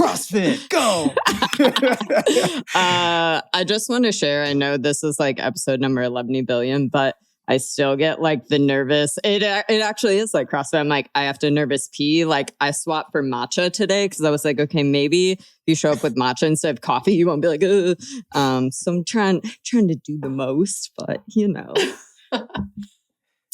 CrossFit, go. I just want to share, I know this is like episode number 11 billion, but I still get like the nervous. It actually is like CrossFit. I'm like, I have to nervous pee. Like I swapped for matcha today because I was like, okay, maybe if you show up with matcha instead of coffee, you won't be like, ugh. So I'm trying to do the most, but you know.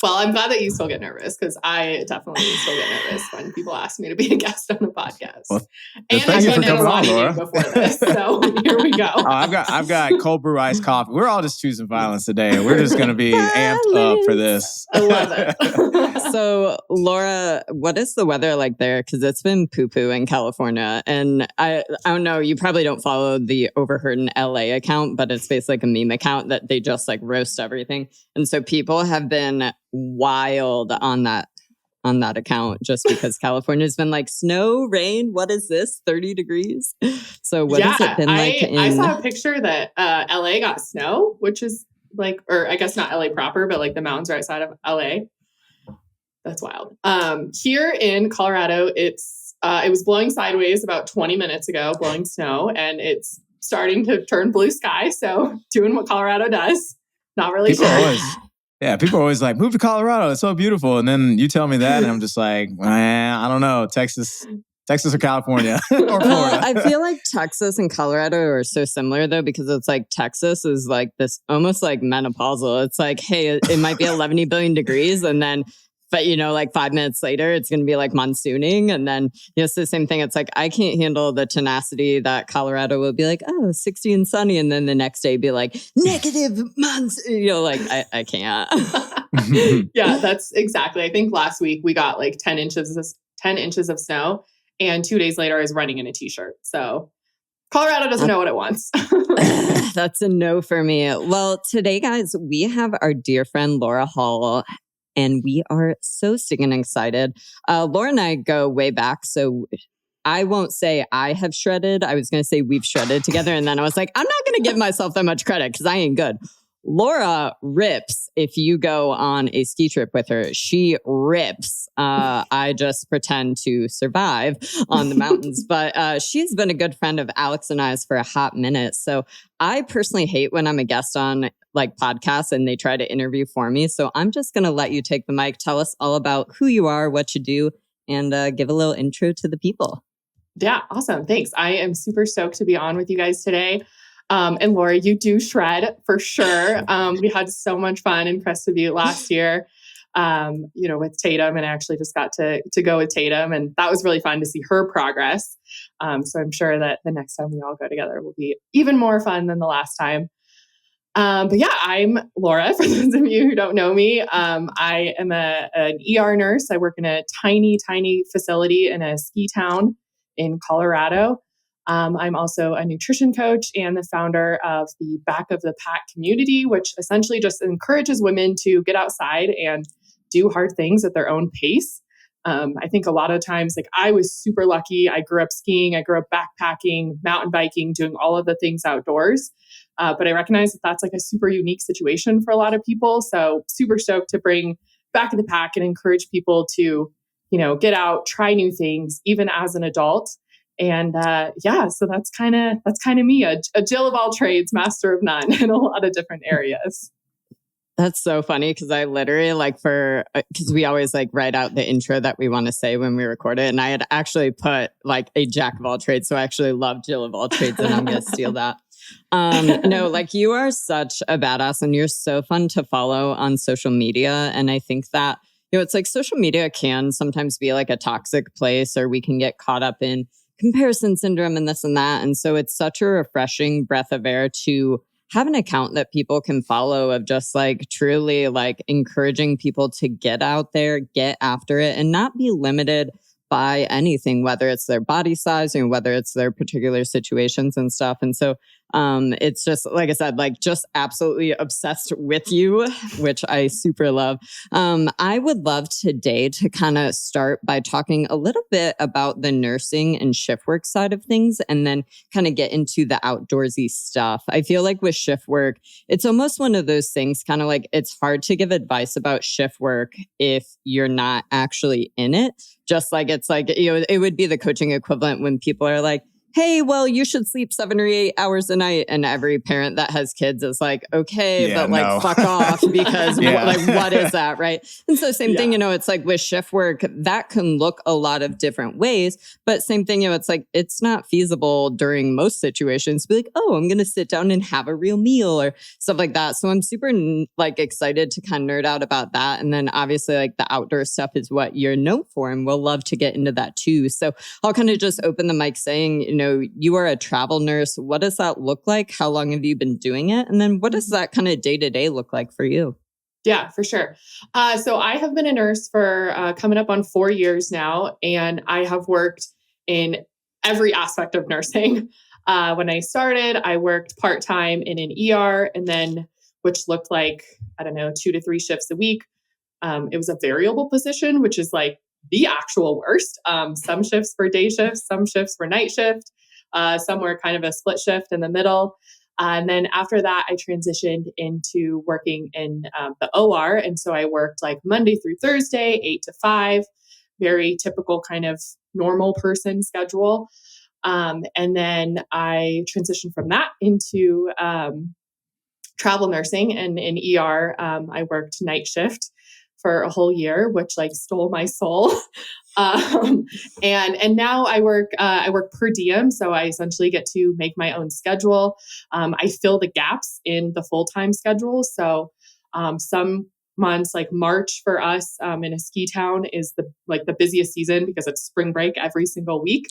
Well, I'm glad that you still get nervous because I definitely still get nervous when people ask me to be a guest on the podcast. Well, and thank you for coming on, Laura. Before this, so here we go. I've got cold brew iced coffee. We're all just choosing violence today. We're just going to be amped up for this. I love it. So, Laura, what is the weather like there? Because it's been poo-poo in California. And I don't know, you probably don't follow the Overheard in LA account, but it's basically like a meme account that they just like roast everything. And so people have been wild on that account just because California's been like snow, rain. What is this? 30 degrees. So what has it been like? I saw a picture that LA got snow, which is like, or I guess not LA proper, but like the mountains right outside of LA. That's wild. Here in Colorado, it was blowing sideways about 20 minutes ago, blowing snow, and it's starting to turn blue sky. So doing what Colorado does. Not really sure. People are always like, move to Colorado. It's so beautiful. And then you tell me that, and I'm just like, I don't know. Texas or California or Florida. Well, I feel like Texas and Colorado are so similar, though, because it's like Texas is like this almost like menopausal. It's like, hey, it might be 11 billion degrees. And then, but, you know, like 5 minutes later, it's going to be like monsooning. And then it's the same thing. It's like, I can't handle the tenacity that Colorado will be like, oh, 60 and sunny. And then the next day be like, negative months. You know, like, I can't. Yeah, that's exactly. I think last week we got like 10 inches of snow. And 2 days later, I was running in a t-shirt. So Colorado doesn't know what it wants. That's a no for me. Well, today, guys, we have our dear friend, Laura Hall. And we are so stinking excited. Laura and I go way back. So I won't say I have shredded. I was going to say we've shredded together. And then I was like, I'm not going to give myself that much credit because I ain't good. Laura rips. If you go on a ski trip with her, she rips. I just pretend to survive on the mountains. But she's been a good friend of Alex and I's for a hot minute. So I personally hate when I'm a guest on like podcasts and they try to interview for me. So I'm just going to let you take the mic. Tell us all about who you are, what you do, and give a little intro to the people. Yeah, awesome. Thanks. I am super stoked to be on with you guys today. And Laura, you do shred for sure. We had so much fun in Crested Butte last year, with Tatum, and I actually just got to go with Tatum, and that was really fun to see her progress. So I'm sure that the next time we all go together will be even more fun than the last time. But yeah, I'm Laura. For those of you who don't know me, I am an ER nurse. I work in a tiny, tiny facility in a ski town in Colorado. I'm also a nutrition coach and the founder of the Back of the Pack community, which essentially just encourages women to get outside and do hard things at their own pace. I think a lot of times, like I was super lucky. I grew up skiing, I grew up backpacking, mountain biking, doing all of the things outdoors. But I recognize that that's like a super unique situation for a lot of people. So super stoked to bring Back of the Pack and encourage people to, get out, try new things, even as an adult. And so that's kind of me, a Jill of all trades, master of none in a lot of different areas. That's so funny because I literally because we always like write out the intro that we want to say when we record it. And I had actually put like a jack of all trades. So I actually love Jill of all trades and I'm going to steal that. No, like you are such a badass and you're so fun to follow on social media. And I think that, it's like social media can sometimes be like a toxic place or we can get caught up in comparison syndrome and this and that. And so it's such a refreshing breath of air to have an account that people can follow of just like truly like encouraging people to get out there, get after it and not be limited by anything, whether it's their body size or whether it's their particular situations and stuff. And so it's just, like I said, like just absolutely obsessed with you, which I super love. I would love today to kind of start by talking a little bit about the nursing and shift work side of things and then kind of get into the outdoorsy stuff. I feel like with shift work, it's almost one of those things kind of like it's hard to give advice about shift work if you're not actually in it. Just like it's like, it would be the coaching equivalent when people are like, hey, well, you should sleep 7 or 8 hours a night. And every parent that has kids is like, okay, Yeah, but like, no. fuck off, because Yeah. like, what is that? Right. And so same thing, Yeah. you know, it's like with shift work, that can look a lot of different ways, but same thing, you know, it's like, it's not feasible during most situations to be like, oh, I'm going to sit down and have a real meal or stuff like that. So I'm super like excited to kind of nerd out about that. And then obviously like the outdoor stuff is what you're known for, and we'll love to get into that too. So I'll kind of just open the mic saying, you know, you are a travel nurse. What does that look like? How long have you been doing it? And then what does that kind of day to day look like for you? Yeah, for sure. So I have been a nurse for coming up on 4 years now, and I have worked in every aspect of nursing. When I started, I worked part-time in an ER, and then which looked like, I don't know, 2 to 3 shifts a week. It was a variable position, which is like the actual worst. Some shifts were day shifts, some shifts were night shift, some were kind of a split shift in the middle. And then after that, I transitioned into working in the OR. And so I worked like Monday through Thursday, 8 to 5, very typical kind of normal person schedule. And then I transitioned from that into travel nursing, and in ER. I worked night shift for a whole year, which like stole my soul. And now I work per diem, so I essentially get to make my own schedule. I fill the gaps in the full time schedule. So some months like March for us in a ski town is the busiest season because it's spring break every single week.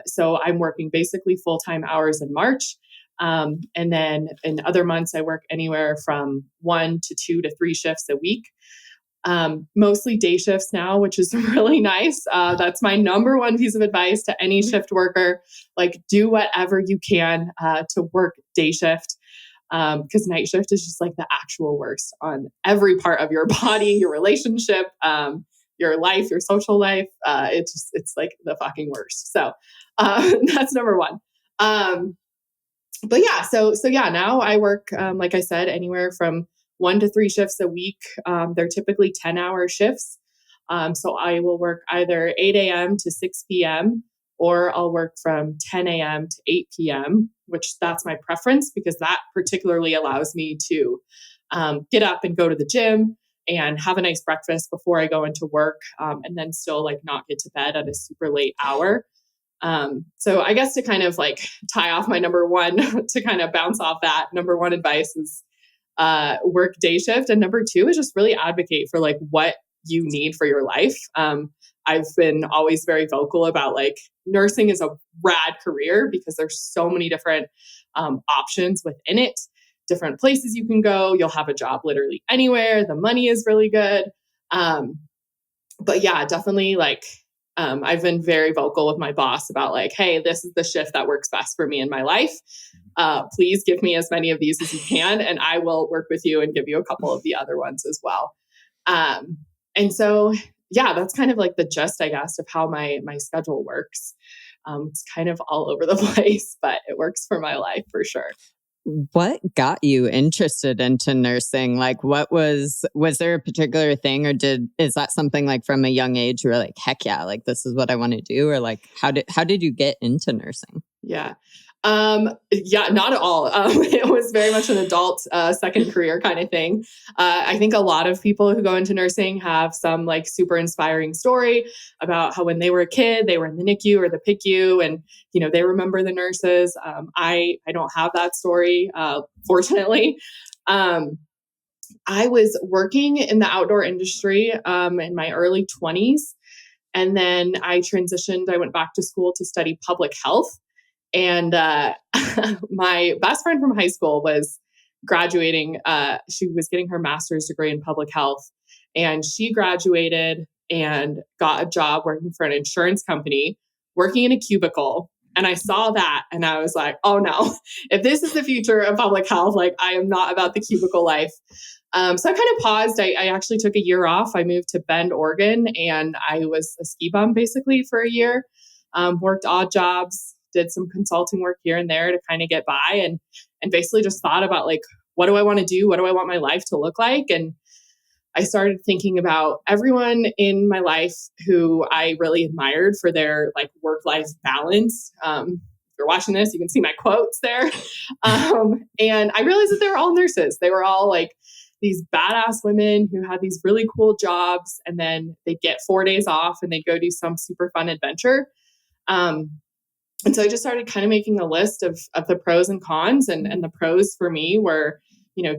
So I'm working basically full time hours in March. And then in other months, I work anywhere from 1 to 2 to 3 shifts a week. Mostly day shifts now, which is really nice. That's my number one piece of advice to any shift worker. Like, do whatever you can to work day shift. Because night shift is just like the actual worst on every part of your body, your relationship, your life, your social life. It's like the fucking worst. So that's number one. But yeah, so yeah, now I work, like I said, anywhere from 1 to 3 shifts a week. They're typically 10-hour shifts. So I will work either 8 a.m. to 6 p.m. or I'll work from 10 a.m. to 8 p.m., which that's my preference because that particularly allows me to get up and go to the gym and have a nice breakfast before I go into work, and then still like not get to bed at a super late hour. So I guess to kind of like tie off my number one, to kind of bounce off that, number one advice is work day shift. And number two is just really advocate for like what you need for your life. I've been always very vocal about like nursing is a rad career because there's so many different options within it, different places you can go. You'll have a job literally anywhere. The money is really good. But yeah, definitely like I've been very vocal with my boss about like, hey, this is the shift that works best for me in my life. Please give me as many of these as you can, and I will work with you and give you a couple of the other ones as well. And so, yeah, that's kind of like the gist, I guess, of how my schedule works. It's kind of all over the place, but it works for my life for sure. What got you interested into nursing? Like, was there a particular thing, or is that something like from a young age you were like, heck yeah, like this is what I want to do? Or like, how did you get into nursing? Yeah. Yeah, not at all. It was very much an adult second career kind of thing. I think a lot of people who go into nursing have some like super inspiring story about how when they were a kid, they were in the NICU or the PICU and, you know, they remember the nurses. I don't have that story, fortunately. I was working in the outdoor industry in my early 20s. And then I transitioned. I went back to school to study public health. And my best friend from high school was graduating. She was getting her master's degree in public health. And she graduated and got a job working for an insurance company, working in a cubicle. And I saw that and I was like, oh no, if this is the future of public health, like I am not about the cubicle life. So I kind of paused. I actually took a year off. I moved to Bend, Oregon, and I was a ski bum basically for a year. Worked odd jobs, did some consulting work here and there to kind of get by and basically just thought about like, what do I want to do? What do I want my life to look like? And I started thinking about everyone in my life who I really admired for their like work-life balance. If you're watching this, you can see my quotes there. And I realized that they were all nurses. They were all like these badass women who had these really cool jobs, and then they'd get 4 days off and they'd go do some super fun adventure. And so I just started kind of making a list of the pros and cons. And the pros for me were,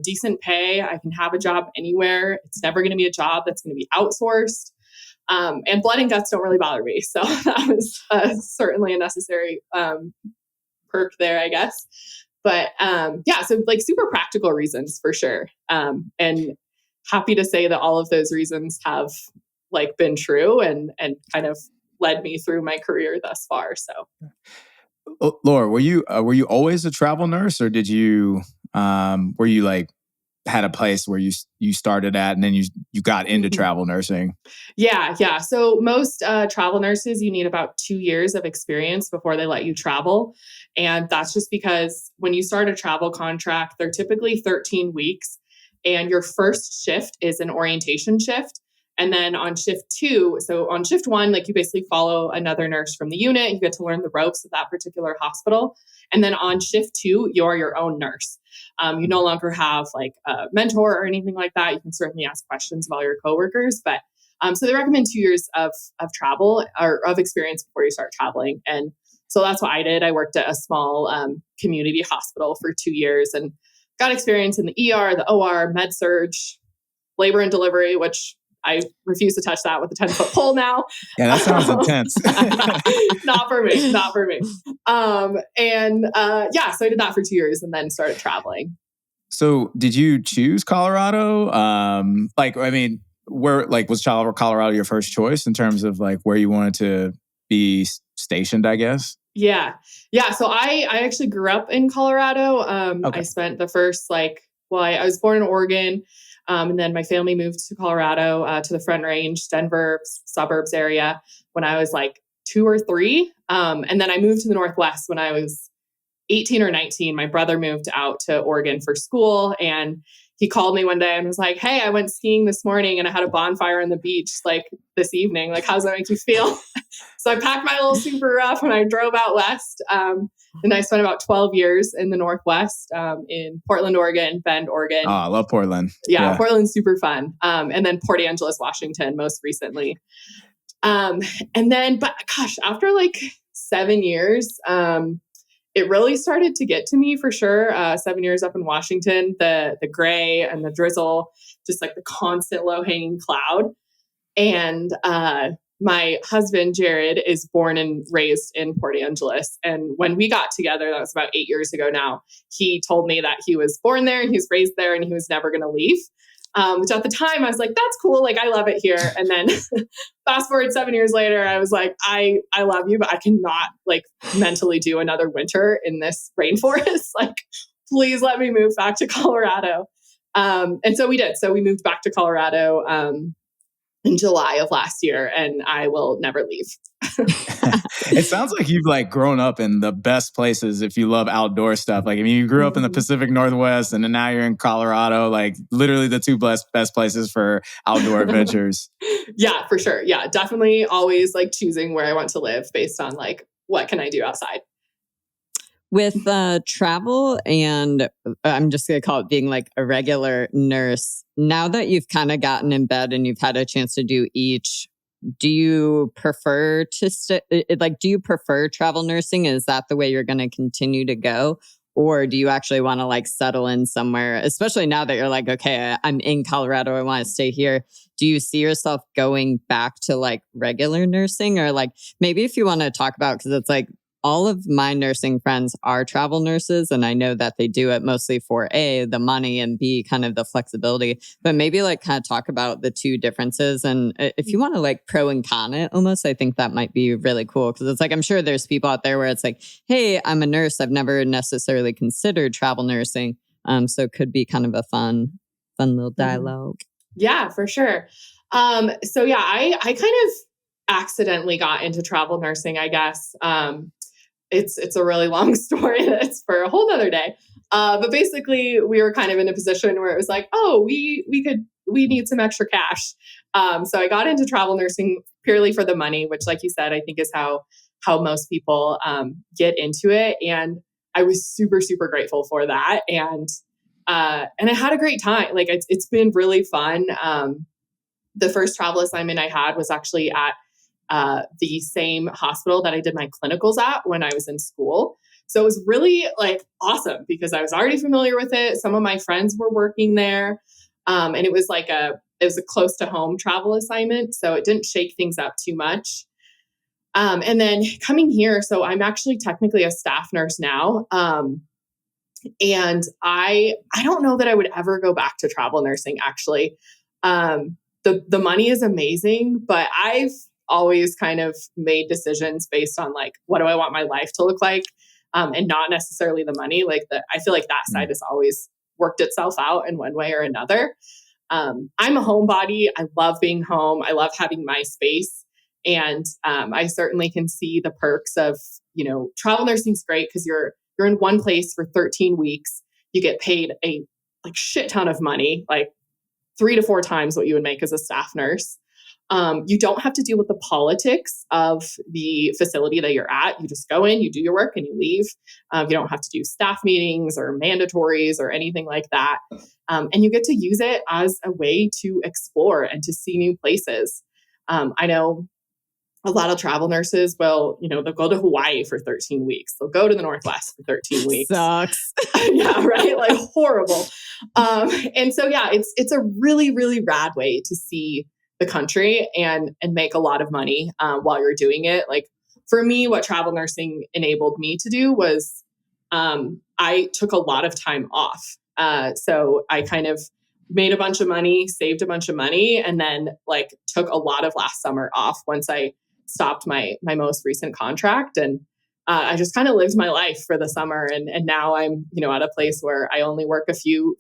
decent pay. I can have a job anywhere. It's never going to be a job that's going to be outsourced. And blood and guts don't really bother me. So that was certainly a necessary perk there, I guess. But so like super practical reasons for sure. And happy to say that all of those reasons have like been true and kind of led me through my career thus far. So, Laura, were you always a travel nurse, or did you were you like had a place where you started at and then you got into travel nursing? Yeah. So most travel nurses, you need about 2 years of experience before they let you travel. And that's just because when you start a travel contract, they're typically 13 weeks. And your first shift is an orientation shift. And then on shift 2, so on shift 1, like you basically follow another nurse from the unit. You get to learn the ropes of that particular hospital. And then on shift 2, you're your own nurse. You no longer have like a mentor or anything like that. You can certainly ask questions of all your coworkers, but so they recommend 2 years of travel or of experience before you start traveling. And so that's what I did. I worked at a small community hospital for 2 years and got experience in the ER, the OR, med surg, labor and delivery, which I refuse to touch that with a 10-foot pole now. Yeah, that sounds intense. Not for me. So I did that for 2 years and then started traveling. So did you choose Colorado? Was Colorado your first choice in terms of like where you wanted to be stationed, I guess? Yeah. So I actually grew up in Colorado. Okay. I spent the first I was born in Oregon. And then my family moved to Colorado, to the Front Range, Denver suburbs area when I was like 2 or 3. And then I moved to the Northwest when I was 18 or 19. My brother moved out to Oregon for school, and he called me one day and was like, "Hey, I went skiing this morning and I had a bonfire on the beach like this evening. Like, how does that make you feel?" So I packed my little Subaru up and I drove out west. And I spent about 12 years in the Northwest, in Portland, Oregon, Bend, Oregon. Oh, I love Portland. Yeah, Portland's super fun. And then Port Angeles, Washington, most recently. And then, but gosh, after like 7 years, it really started to get to me for sure. 7 years up in Washington, the gray and the drizzle, just like the constant low hanging cloud. And my husband, Jared, is born and raised in Port Angeles. And when we got together, that was about 8 years ago now, he told me that he was born there, he was raised there, and he was never going to leave. Which at the time I was like, that's cool. Like, I love it here. And then fast forward 7 years later, I was like, I love you, but I cannot like mentally do another winter in this rainforest. Like, please let me move back to Colorado. And so we did. So we moved back to Colorado in July of last year, and I will never leave. It sounds like you've like grown up in the best places if you love outdoor stuff. Like, I mean, you grew up in the Pacific Northwest and then now you're in Colorado, like literally the two best places for outdoor adventures. Yeah, for sure. Yeah, definitely always like choosing where I want to live based on like, what can I do outside? With travel, and I'm just going to call it being like a regular nurse, now that you've kind of gotten in bed and you've had a chance to do each, do you prefer to do you prefer travel nursing? Is that the way you're going to continue to go? Or do you actually want to like settle in somewhere, especially now that you're like, okay, I'm in Colorado, I want to stay here. Do you see yourself going back to like regular nursing? Or like maybe if you want to talk about, because it's like, all of my nursing friends are travel nurses, and I know that they do it mostly for A, the money, and B, kind of the flexibility. But maybe like kind of talk about the two differences. And if you want to like pro and con it almost, I think that might be really cool. Because it's like, I'm sure there's people out there where it's like, hey, I'm a nurse, I've never necessarily considered travel nursing. So it could be kind of a fun little dialogue. Yeah, for sure. So yeah, I kind of accidentally got into travel nursing, I guess. It's a really long story. That's for a whole nother day. But basically we were kind of in a position where it was like, oh, we we need some extra cash. So I got into travel nursing purely for the money, which, like you said, I think is how most people get into it. And I was super, super grateful for that. And I had a great time. Like it's been really fun. The first travel assignment I had was actually at the same hospital that I did my clinicals at when I was in school. So it was really like awesome because I was already familiar with it. Some of my friends were working there. And it was a close to home travel assignment. So it didn't shake things up too much. And then coming here, so I'm actually technically a staff nurse now. And I don't know that I would ever go back to travel nursing, actually. The money is amazing, but I've always kind of made decisions based on like, what do I want my life to look like? And not necessarily the money. I feel like that side has always worked itself out in one way or another. I'm a homebody. I love being home. I love having my space. And I certainly can see the perks of, travel nursing's great because you're in one place for 13 weeks. You get paid a shit ton of money, like 3 to 4 times what you would make as a staff nurse. You don't have to deal with the politics of the facility that you're at. You just go in, you do your work, and you leave. You don't have to do staff meetings or mandatories or anything like that. And you get to use it as a way to explore and to see new places. I know a lot of travel nurses will, they'll go to Hawaii for 13 weeks. They'll go to the Northwest for 13 weeks. Sucks. Yeah, right? Like horrible. And so, yeah, it's a really, really rad way to see the country and make a lot of money while you're doing it. Like for me, what travel nursing enabled me to do was I took a lot of time off. So I kind of made a bunch of money, saved a bunch of money, and then took a lot of last summer off once I stopped my most recent contract. And I just kind of lived my life for the summer. And now I'm, at a place where I only work a few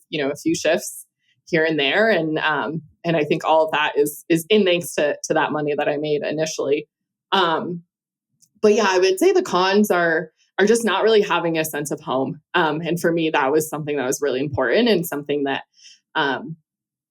shifts here and there. And I think all of that is in thanks to that money that I made initially. But yeah, I would say the cons are just not really having a sense of home. And for me, that was something that was really important and something that,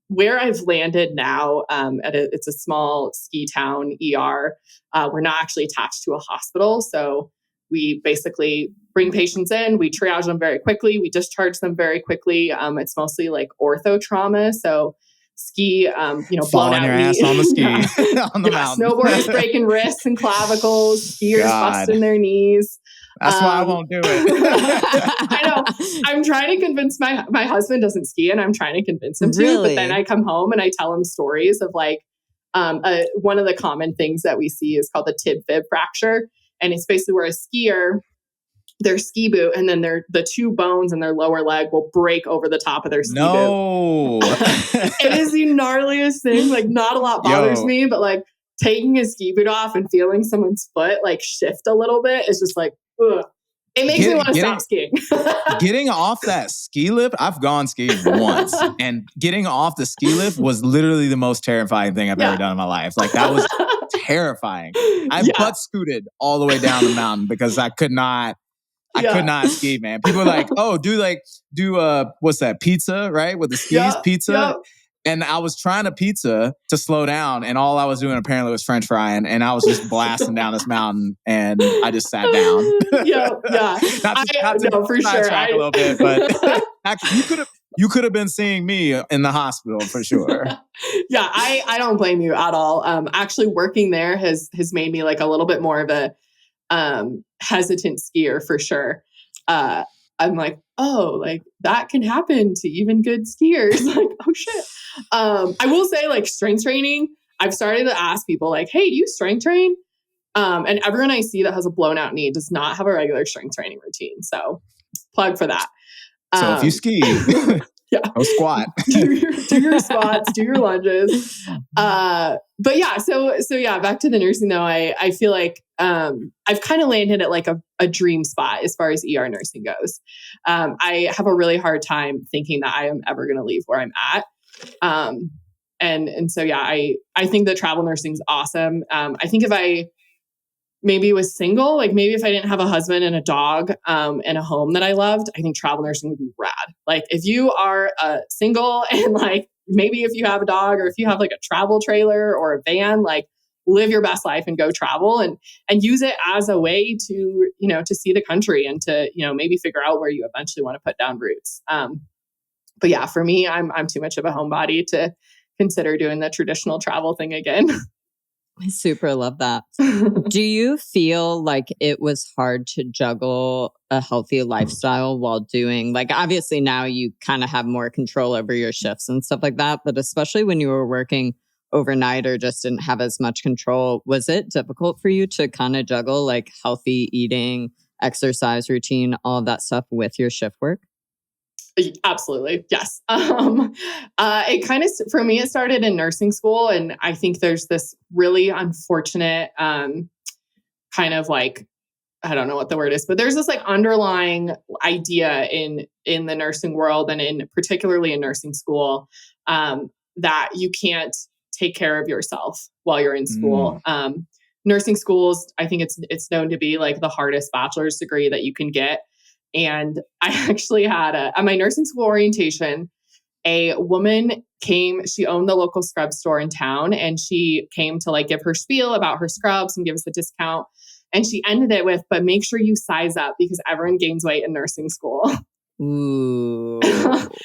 where I've landed now, it's a small ski town ER. We're not actually attached to a hospital. So we basically bring patients in, we triage them very quickly, we discharge them very quickly. It's mostly like ortho trauma. So ski, blown out your ass on the ski on the mountain. Snowboarders breaking wrists and clavicles, skiers busting their knees. That's why I won't do it. I know. I'm trying to convince my husband doesn't ski, and I'm trying to convince him to. But then I come home and I tell him stories of one of the common things that we see is called the tib-fib fracture, and it's basically where a skier, their ski boot, and then the 2 bones in their lower leg will break over the top of their ski boot. It is the gnarliest thing. Not a lot bothers me, but taking a ski boot off and feeling someone's foot shift a little bit is just ugh. It makes me want to stop skiing. Getting off that ski lift, I've gone skiing once, and getting off the ski lift was literally the most terrifying thing I've ever done in my life. That was terrifying. I butt scooted all the way down the mountain because I could not ski, man. People are like, oh, do what's that, pizza, right? With the skis, pizza. Yep. And I was trying a pizza to slow down, and all I was doing apparently was French frying, and I was just blasting down this mountain, and I just sat down. Yeah. not to for sure. Track a little bit, but actually, you could have been seeing me in the hospital for sure. Yeah, I don't blame you at all. Actually, working there has made me a little bit more of a hesitant skier for sure. I'm that can happen to even good skiers. Oh shit. I will say strength training, I've started to ask people hey, do you strength train? And everyone I see that has a blown out knee does not have a regular strength training routine. So plug for that. So if you ski, go squat. do your squats, do your lunges. But yeah, so yeah, back to the nursing though. I feel like I've kind of landed at a dream spot as far as ER nursing goes. I have a really hard time thinking that I am ever going to leave where I'm at. And so yeah, I think that travel nursing is awesome. I think if I maybe was single, maybe if I didn't have a husband and a dog and a home that I loved, I think travel nursing would be rad. If you are single and maybe if you have a dog or if you have like a travel trailer or a van, like live your best life and go travel and use it as a way to, you know, to see the country and to, you know, maybe figure out where you eventually want to put down roots. But yeah, for me, I'm too much of a homebody to consider doing the traditional travel thing again. I super love that. Do you feel like it was hard to juggle a healthy lifestyle while doing, like, obviously now you kind of have more control over your shifts and stuff like that, but especially when you were working overnight or just didn't have as much control, was it difficult for you to kind of juggle like healthy eating, exercise routine, all of that stuff with your shift work? Absolutely. Yes. It kind of, for me, it started in nursing school. And I think there's this really unfortunate, kind of like, I don't know what the word is, but there's this like underlying idea in the nursing world and in particularly in nursing school, that you can't take care of yourself while you're in school. Nursing schools, I think it's known to be like the hardest bachelor's degree that you can get. And I actually had at my nursing school orientation, a woman came, she owned the local scrub store in town, and she came to like give her spiel about her scrubs and give us a discount. And she ended it with, but make sure you size up because everyone gains weight in nursing school. Ooh.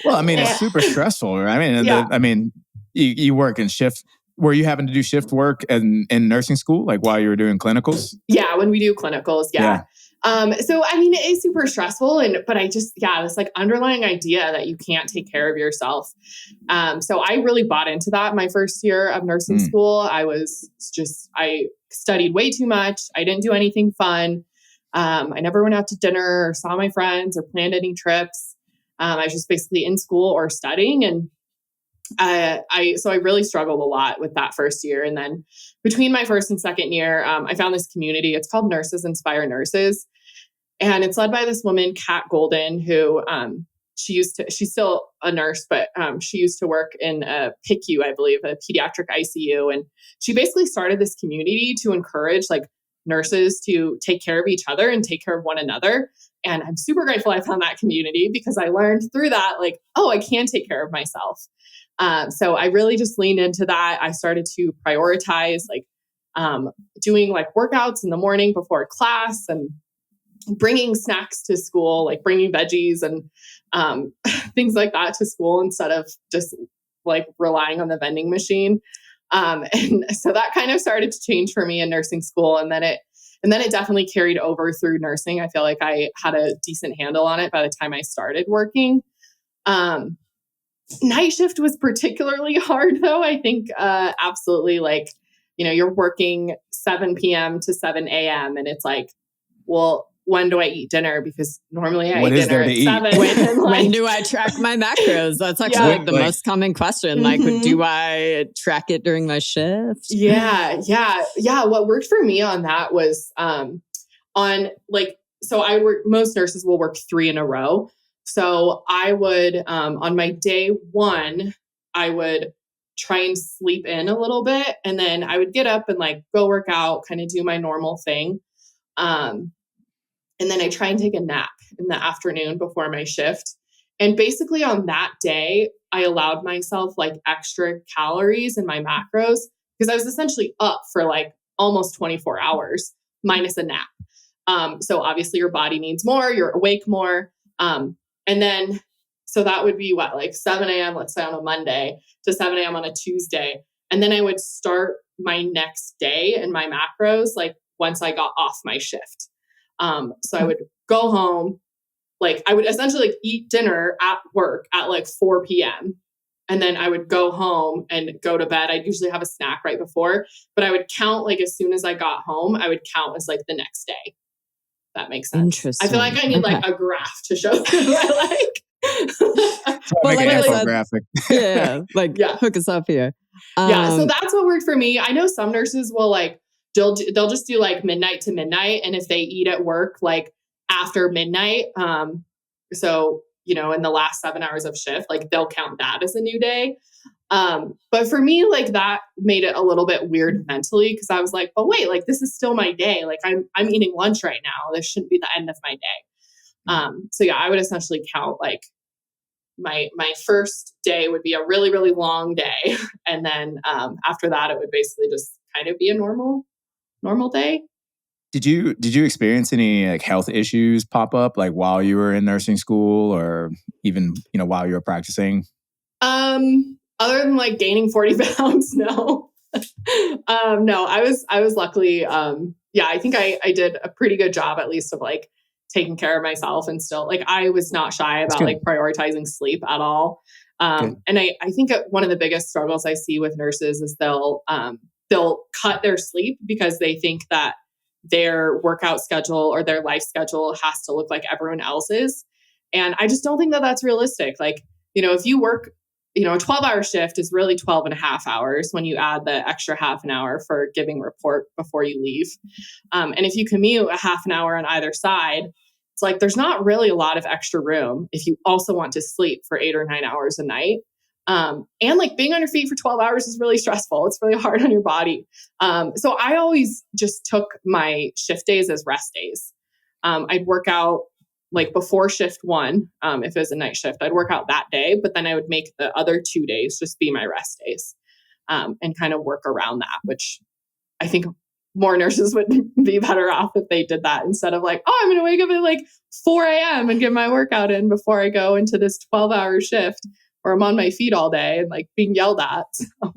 Well, I mean, it's super stressful. I mean, you work in shift. Were you having to do shift work in nursing school, like while you were doing clinicals? Yeah, when we do clinicals, yeah. So, I mean, it is super stressful, but I just, this like underlying idea that you can't take care of yourself. So I really bought into that my first year of nursing school. I studied way too much. I didn't do anything fun. I never went out to dinner or saw my friends or planned any trips. I was just basically in school or studying. And so I really struggled a lot with that first year. And then between my first and second year, I found this community. It's called Nurses Inspire Nurses. And it's led by this woman, Kat Golden, who she's still a nurse, but she used to work in a PICU, I believe, a pediatric ICU. And she basically started this community to encourage like nurses to take care of each other and take care of one another. And I'm super grateful I found that community because I learned through that, like, oh, I can take care of myself. So I really just leaned into that. I started to prioritize like doing like workouts in the morning before class and bringing snacks to school, like bringing veggies and things like that to school instead of just like relying on the vending machine. And so that kind of started to change for me in nursing school. And then it definitely carried over through nursing. I feel like I had a decent handle on it by the time I started working. Night shift was particularly hard though. I think, absolutely, like, you know, you're working 7 p.m. to 7 a.m. and it's like, well, when do I eat dinner? Because normally I eat dinner at 7. When do I track my macros? That's actually like the most common question. Like, do I track it during my shift? Yeah. What worked for me on that was most nurses will work 3 in a row. So I would, on my day 1, I would try and sleep in a little bit. And then I would get up and like go work out, kind of do my normal thing. And then I try and take a nap in the afternoon before my shift. And basically on that day, I allowed myself like extra calories in my macros because I was essentially up for like almost 24 hours minus a nap. So obviously your body needs more, you're awake more. And then, so that would be like 7 a.m., let's say on a Monday to 7 a.m. on a Tuesday. And then I would start my next day in my macros, like once I got off my shift. So I would go home, like I would essentially like eat dinner at work at like 4 p.m. And then I would go home and go to bed. I'd usually have a snack right before, but I would count like as soon as I got home, I would count as like the next day. That makes sense. Interesting. I feel like I need like a graph to show I like. Well, like an infographic. Hook us up here. So that's what worked for me. I know some nurses will like, they'll just do like midnight to midnight. And if they eat at work, like after midnight, so, you know, in the last 7 hours of shift, like they'll count that as a new day. But for me, like that made it a little bit weird mentally because I was like, but wait, like this is still my day. Like I'm eating lunch right now. This shouldn't be the end of my day. So yeah, I would essentially count like my first day would be a really, really long day. And then after that, it would basically just kind of be a normal day. Did you experience any like health issues pop up like while you were in nursing school or even, while you were practicing? Other than like gaining 40 pounds, no. No, I was luckily, I think I did a pretty good job at least of like taking care of myself, and still like I was not shy about like prioritizing sleep at all. And I think one of the biggest struggles I see with nurses is they'll cut their sleep because they think that their workout schedule or their life schedule has to look like everyone else's. And I just don't think that that's realistic. Like, if you work, a 12-hour shift is really 12 and a half hours when you add the extra half an hour for giving report before you leave. And if you commute a half an hour on either side, it's like there's not really a lot of extra room if you also want to sleep for 8 or 9 hours a night. And like being on your feet for 12 hours is really stressful. It's really hard on your body. So I always just took my shift days as rest days. I'd work out like before shift 1, if it was a night shift, I'd work out that day, but then I would make the other 2 days just be my rest days, and kind of work around that, which I think more nurses would be better off if they did that instead of like, oh, I'm going to wake up at like 4 a.m. and get my workout in before I go into this 12-hour shift where I'm on my feet all day and like being yelled at. So.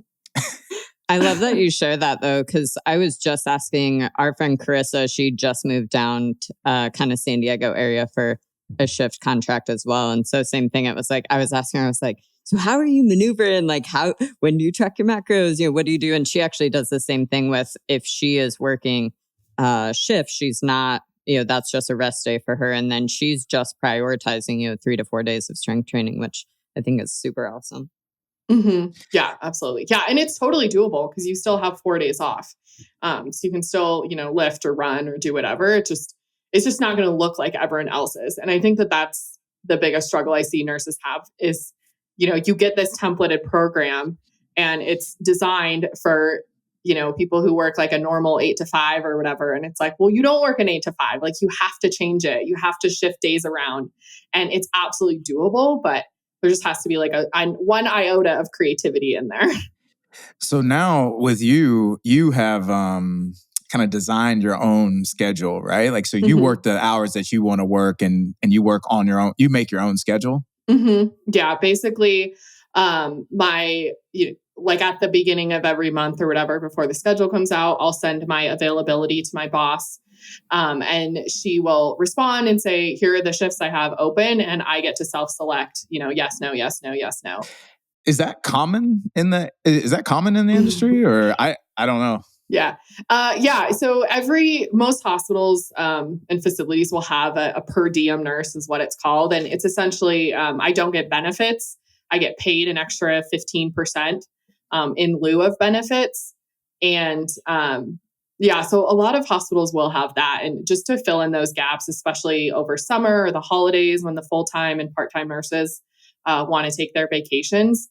I love that you share that though, because I was just asking our friend Carissa, she just moved down to kind of San Diego area for a shift contract as well. And so same thing, it was like, I was asking her, I was like, so how are you maneuvering? Like when do you track your macros? What do you do? And she actually does the same thing with, if she is working shift, she's not, that's just a rest day for her. And then she's just prioritizing, 3 to 4 days of strength training, which I think is super awesome. Mm-hmm. Yeah, absolutely. Yeah. And it's totally doable because you still have 4 days off. So you can still, lift or run or do whatever. It's just not going to look like everyone else's. And I think that that's the biggest struggle I see nurses have is, you get this templated program and it's designed for, people who work like a normal 8 to 5 or whatever. And it's like, well, you don't work an 8 to 5. Like you have to change it. You have to shift days around, and it's absolutely doable, but there just has to be like one iota of creativity in there. So now with you have kind of designed your own schedule, right? Like, so you work the hours that you want to work and you work on your own, you make your own schedule? Mm-hmm. Yeah, basically like at the beginning of every month or whatever, before the schedule comes out, I'll send my availability to my boss. And she will respond and say, here are the shifts I have open, and I get to self-select, yes, no, yes, no, yes, no. Is that common in the industry, or I don't know? Yeah. So most hospitals and facilities will have a per diem nurse is what it's called. And it's essentially, I don't get benefits. I get paid an extra 15% in lieu of benefits. And so a lot of hospitals will have that. And just to fill in those gaps, especially over summer or the holidays when the full-time and part-time nurses want to take their vacations,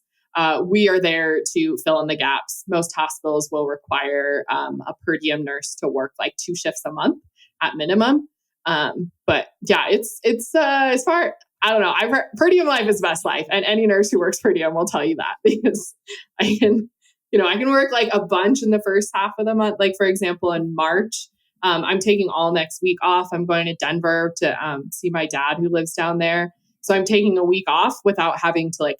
we are there to fill in the gaps. Most hospitals will require a per diem nurse to work like 2 shifts a month at minimum. But yeah, it's as far, I don't know. Per diem life is best life, and any nurse who works per diem will tell you that, because I can work like a bunch in the first half of the month. Like for example, in March, I'm taking all next week off. I'm going to Denver to see my dad who lives down there. So I'm taking a week off without having to like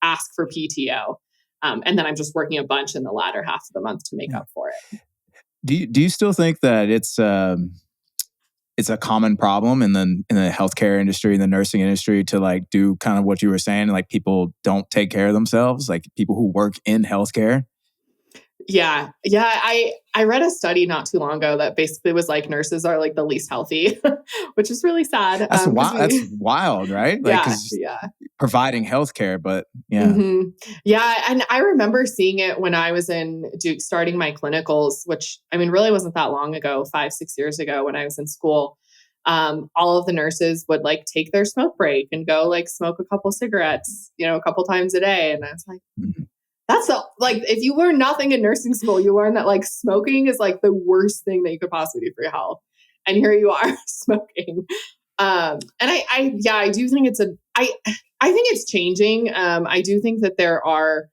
ask for PTO. And then I'm just working a bunch in the latter half of the month to make up for it. Do you still think that it's a common problem in the healthcare industry, in the nursing industry, to like do kind of what you were saying, like people don't take care of themselves, like people who work in healthcare? Yeah. I read a study not too long ago that basically was like nurses are like the least healthy, which is really sad. That's wild, right? Like, providing healthcare, but yeah. Mm-hmm. Yeah. And I remember seeing it when I was in Duke starting my clinicals, which I mean, really wasn't that long ago, 5-6 years ago when I was in school. All of the nurses would like take their smoke break and go like smoke a couple cigarettes, a couple times a day. And I was like, that's like, if you learn nothing in nursing school, you learn that like smoking is like the worst thing that you could possibly do for your health. And here you are smoking. And I do think I I think it's changing. I do think that there are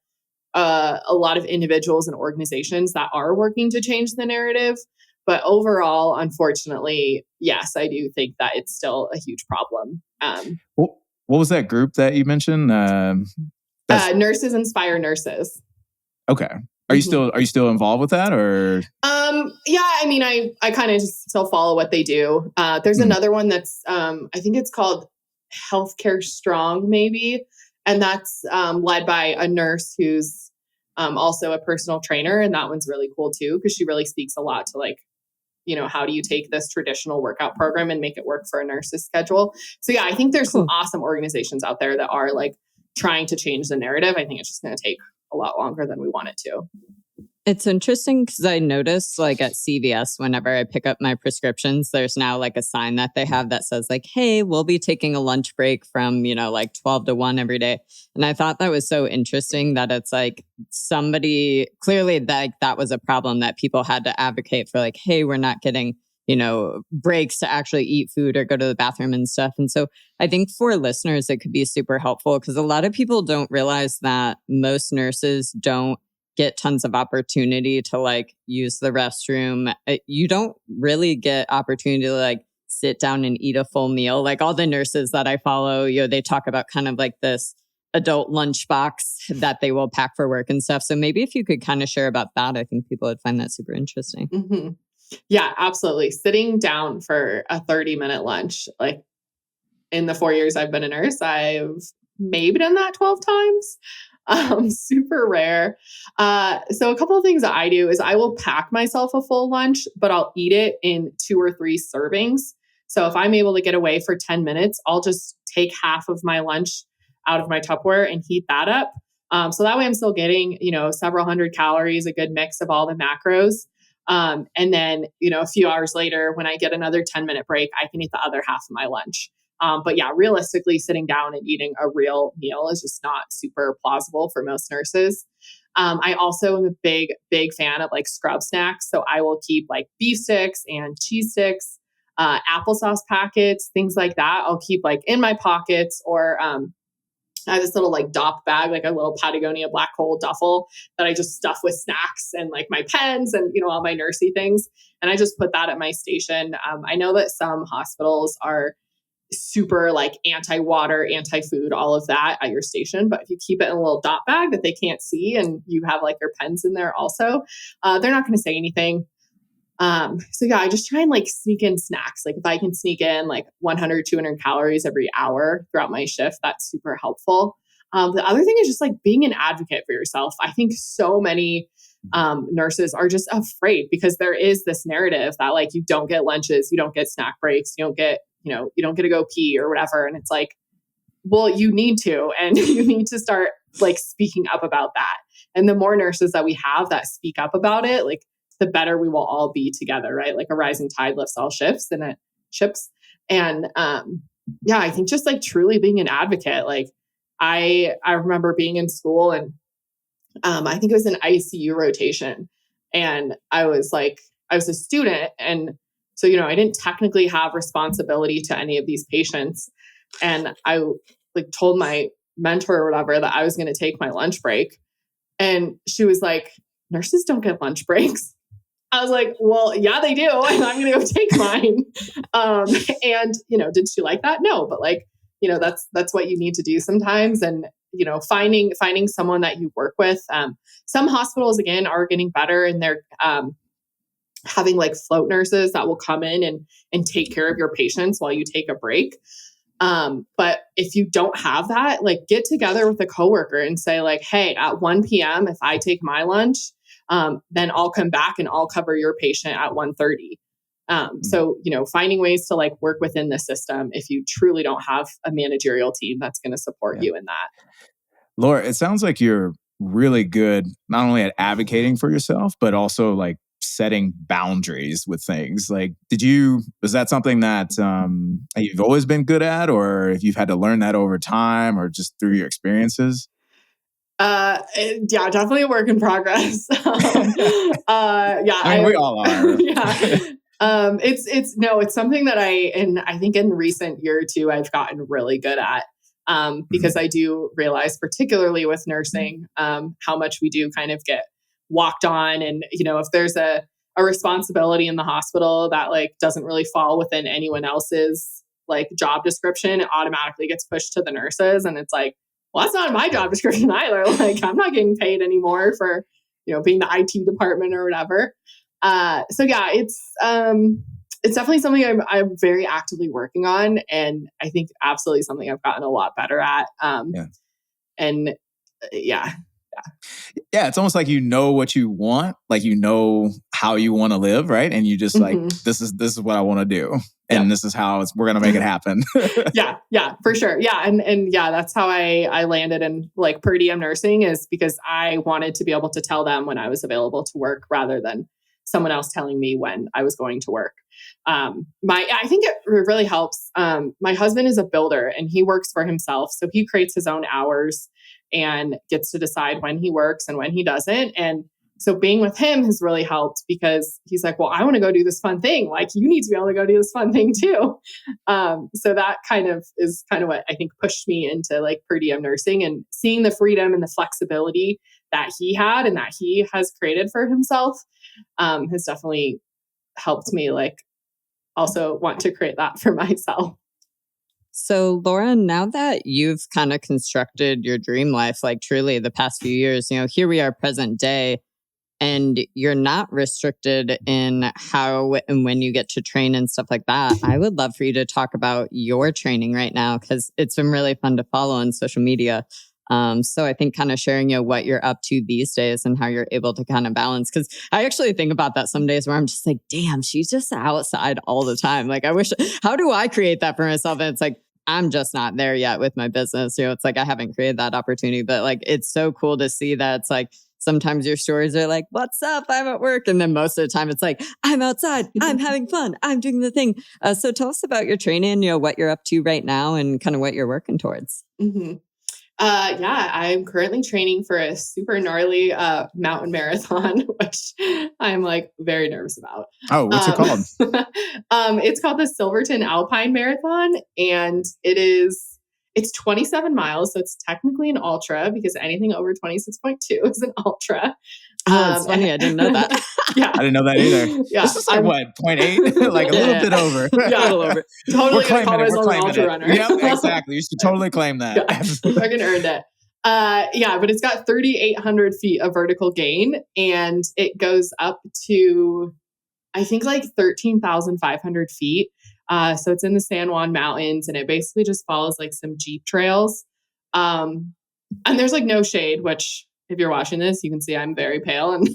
a lot of individuals and organizations that are working to change the narrative. But overall, unfortunately, yes, I do think that it's still a huge problem. What was that group that you mentioned? Nurses Inspire Nurses. Okay. Are you still involved with that, or? Yeah, I mean, I kind of just still follow what they do. There's another one that's I think it's called Healthcare Strong, maybe, and that's led by a nurse who's also a personal trainer, and that one's really cool too because she really speaks a lot to like, how do you take this traditional workout program and make it work for a nurse's schedule? So yeah, I think there's some awesome organizations out there that are like trying to change the narrative. I think it's just going to take a lot longer than we want it to. It's interesting because I noticed like at CVS, whenever I pick up my prescriptions, there's now like a sign that they have that says like, hey, we'll be taking a lunch break from, like 12 to 1 every day. And I thought that was so interesting that it's like somebody clearly that was a problem that people had to advocate for, like, hey, we're not getting, breaks to actually eat food or go to the bathroom and stuff. And so I think for listeners, it could be super helpful because a lot of people don't realize that most nurses don't get tons of opportunity to like use the restroom. You don't really get opportunity to like sit down and eat a full meal. Like all the nurses that I follow, they talk about kind of like this adult lunchbox that they will pack for work and stuff. So maybe if you could kind of share about that, I think people would find that super interesting. Mm-hmm. Yeah, absolutely. Sitting down for a 30-minute lunch, like in the 4 years I've been a nurse, I've maybe done that 12 times. Super rare. So a couple of things that I do is I will pack myself a full lunch, but I'll eat it in 2 or 3 servings. So if I'm able to get away for 10 minutes, I'll just take half of my lunch out of my Tupperware and heat that up. So that way I'm still getting, several hundred calories, a good mix of all the macros. And then, a few hours later, when I get another 10-minute break, I can eat the other half of my lunch. But yeah, realistically, sitting down and eating a real meal is just not super plausible for most nurses. I also am a big, big fan of like scrub snacks. So I will keep like beef sticks and cheese sticks, applesauce packets, things like that. I'll keep like in my pockets or I have this little like DOP bag, like a little Patagonia black hole duffel that I just stuff with snacks and like my pens and, all my nursey things. And I just put that at my station. I know that some hospitals are super like anti-water, anti-food, all of that at your station. But if you keep it in a little DOP bag that they can't see and you have like your pens in there also, they're not going to say anything. So yeah, I just try and like sneak in snacks. Like if I can sneak in like 100, 200 calories every hour throughout my shift, that's super helpful. The other thing is just like being an advocate for yourself. I think so many nurses are just afraid because there is this narrative that like you don't get lunches, you don't get snack breaks, you don't get to go pee or whatever. And it's like, well, you need to, and you need to start like speaking up about that. And the more nurses that we have that speak up about it, like the better we will all be together, right? Like a rising tide lifts all ships. And yeah, I think just like truly being an advocate. Like I remember being in school and I think it was an ICU rotation, and I was a student, and so I didn't technically have responsibility to any of these patients, and I like told my mentor or whatever that I was going to take my lunch break, and she was like, "Nurses don't get lunch breaks." I was like, well, yeah, they do. And I'm going to go take mine. And, did she like that? No, but like, that's what you need to do sometimes. And, finding someone that you work with. Some hospitals, again, are getting better and they're having like float nurses that will come in and take care of your patients while you take a break. But if you don't have that, like get together with a coworker and say like, hey, at 1 p.m., if I take my lunch, then I'll come back and I'll cover your patient at 1:30. So, finding ways to like work within the system if you truly don't have a managerial team that's going to support you in that. Laura, it sounds like you're really good, not only at advocating for yourself, but also like setting boundaries with things. Like, was that something that you've always been good at, or if you've had to learn that over time or just through your experiences? Yeah, definitely a work in progress. Yeah, I mean, we all are. Yeah. It's something that I think in recent year or two, I've gotten really good at. Because I do realize, particularly with nursing, how much we do kind of get walked on. And, if there's a responsibility in the hospital that like doesn't really fall within anyone else's like job description, it automatically gets pushed to the nurses. And it's like, well, that's not my job description either. Like I'm not getting paid anymore for, being the IT department or whatever. So yeah, it's definitely something I'm very actively working on. And I think absolutely something I've gotten a lot better at. And yeah. Yeah, it's almost like what you want, like how you want to live, right? And you just like this is what I want to do, and this is how we're gonna make it happen. yeah, for sure. Yeah, and yeah, that's how I landed in like per diem nursing, is because I wanted to be able to tell them when I was available to work rather than someone else telling me when I was going to work. I think it really helps. My husband is a builder and he works for himself, so he creates his own hours and gets to decide when he works and when he doesn't. And so being with him has really helped, because he's like, well, I want to go do this fun thing. Like you need to be able to go do this fun thing too. So that kind of what I think pushed me into like per diem nursing, and seeing the freedom and the flexibility that he had and that he has created for himself, has definitely helped me like also want to create that for myself. So, Laura, now that you've kind of constructed your dream life, like truly the past few years, here we are present day, and you're not restricted in how and when you get to train and stuff like that. I would love for you to talk about your training right now, because it's been really fun to follow on social media. So I think kind of sharing what you're up to these days and how you're able to kind of balance. Because I actually think about that some days where I'm just like, damn, she's just outside all the time. Like how do I create that for myself? And it's like, I'm just not there yet with my business. It's like, I haven't created that opportunity, but like, it's so cool to see that. It's like, sometimes your stories are like, what's up? I'm at work. And then most of the time it's like, I'm outside, I'm having fun, I'm doing the thing. So tell us about your training, what you're up to right now and kind of what you're working towards. Yeah, I'm currently training for a super gnarly mountain marathon, which I'm like very nervous about. Oh, what's it called? It's called the Silverton Alpine Marathon, and it's 27 miles. So it's technically an ultra, because anything over 26.2 is an ultra. Oh, it's funny. I didn't know that. Yeah. I didn't know that either. Yeah. This is like what, 0.8? Like a little bit over. Yeah, a little over. Totally gonna call myself an ultra runner. Yep, exactly. You should totally claim that. Yeah, fucking earned it. Yeah, but it's got 3,800 feet of vertical gain, and it goes up to, I think, like 13,500 feet. So it's in the San Juan Mountains, and it basically just follows like some Jeep trails. And there's like no shade, which if you're watching this, you can see I'm very pale and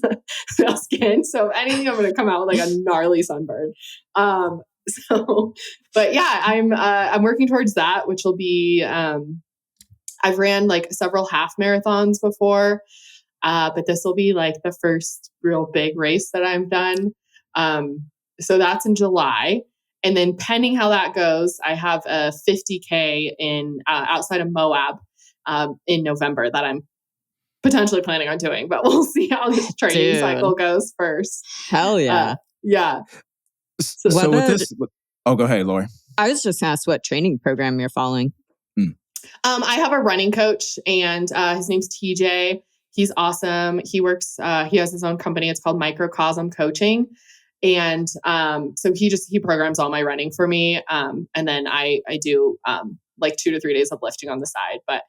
pale skin. So if anything, I'm going to come out with like a gnarly sunburn. But yeah, I'm working towards that, which will be, I've ran like several half marathons before, but this will be like the first real big race that I've done. So that's in July. And then pending how that goes, I have a 50K in outside of Moab in November that I'm potentially planning on doing, but we'll see how this training cycle goes first. Hell yeah. Yeah. So with this, go ahead, Laura. I was just asked what training program you're following. I have a running coach, and his name's TJ. He's awesome. He works, he has his own company. It's called Microcosm Coaching. And so he programs all my running for me. And then I do like 2 to 3 days of lifting on the side. But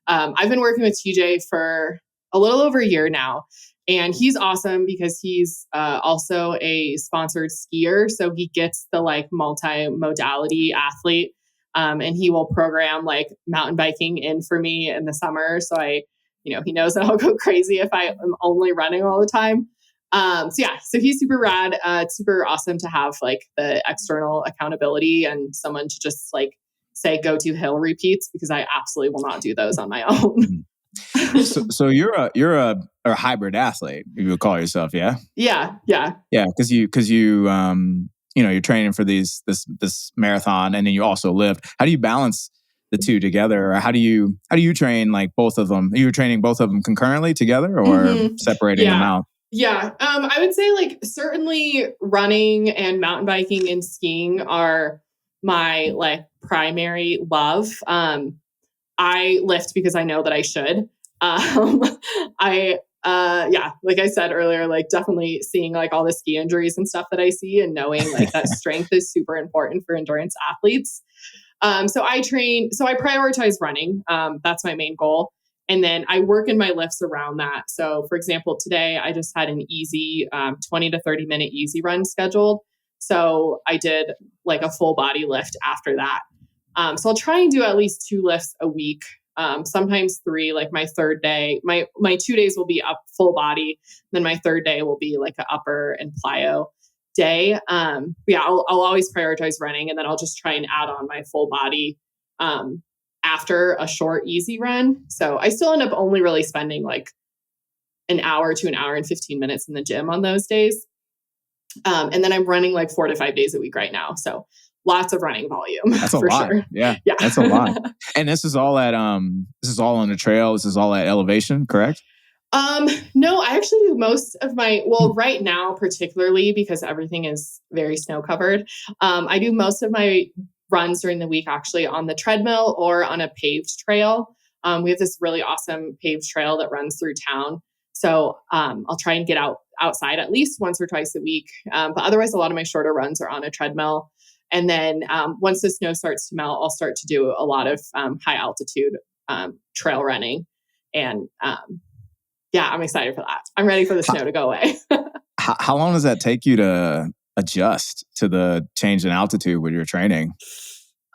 I've been working with TJ for a little over a year now. And he's awesome because he's also a sponsored skier. So he gets the like multi-modality athlete. And he will program like mountain biking in for me in the summer. So he knows that I'll go crazy if I am only running all the time. So he's super rad. It's super awesome to have like the external accountability and someone to just like say go to hill repeats, because I absolutely will not do those on my own. So you're a hybrid athlete, you would call yourself, yeah? Yeah. Because you're training for this marathon, and then you also lift. How do you balance the two together? Or how do you train like both of them? Are you training both of them concurrently together, or separating them out? Yeah. I would say like certainly running and mountain biking and skiing are my like primary love. I lift because I know that I should. Like I said earlier, like definitely seeing like all the ski injuries and stuff that I see and knowing like that strength is super important for endurance athletes. So I prioritize running. That's my main goal. And then I work in my lifts around that. So for example, today I just had an easy 20 to 30 minute easy run scheduled. So I did like a full body lift after that. So I'll try and do at least 2 lifts a week. Sometimes 3, like my third day, my 2 days will be up full body. Then my third day will be like an upper and plyo day. I'll always prioritize running, and then I'll just try and add on my full body after a short, easy run. So I still end up only really spending like an hour to an hour and 15 minutes in the gym on those days. And then I'm running like 4 to 5 days a week right now. So lots of running volume. That's a lot. Sure. Yeah. That's a lot. And this is all on the trail. This is all at elevation, correct? No, I actually do most of right now, particularly because everything is very snow covered. I do most of my runs during the week actually on the treadmill or on a paved trail. We have this really awesome paved trail that runs through town. So, I'll try and get outside at least once or twice a week. But otherwise, a lot of my shorter runs are on a treadmill. And then, once the snow starts to melt, I'll start to do a lot of, high altitude, trail running. And, I'm excited for that. I'm ready for the snow to go away. How long does that take you to adjust to the change in altitude with your training?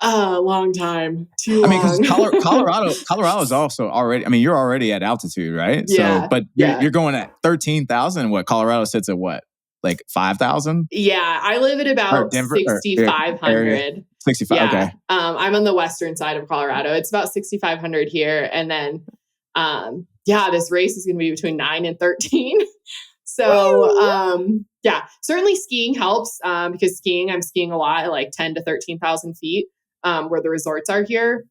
A long time. Too long. Because Colorado is also already, you're already at altitude, right? Yeah. So, but you're going at 13,000. What, Colorado sits at what? Like 5,000? Yeah. I live at about 6,500. 65. Yeah. Okay. I'm on the western side of Colorado. It's about 6,500 here. And then, this race is going to be between 9 and 13. So, certainly skiing helps, because I'm skiing a lot at like 10 to 13,000 feet, where the resorts are here.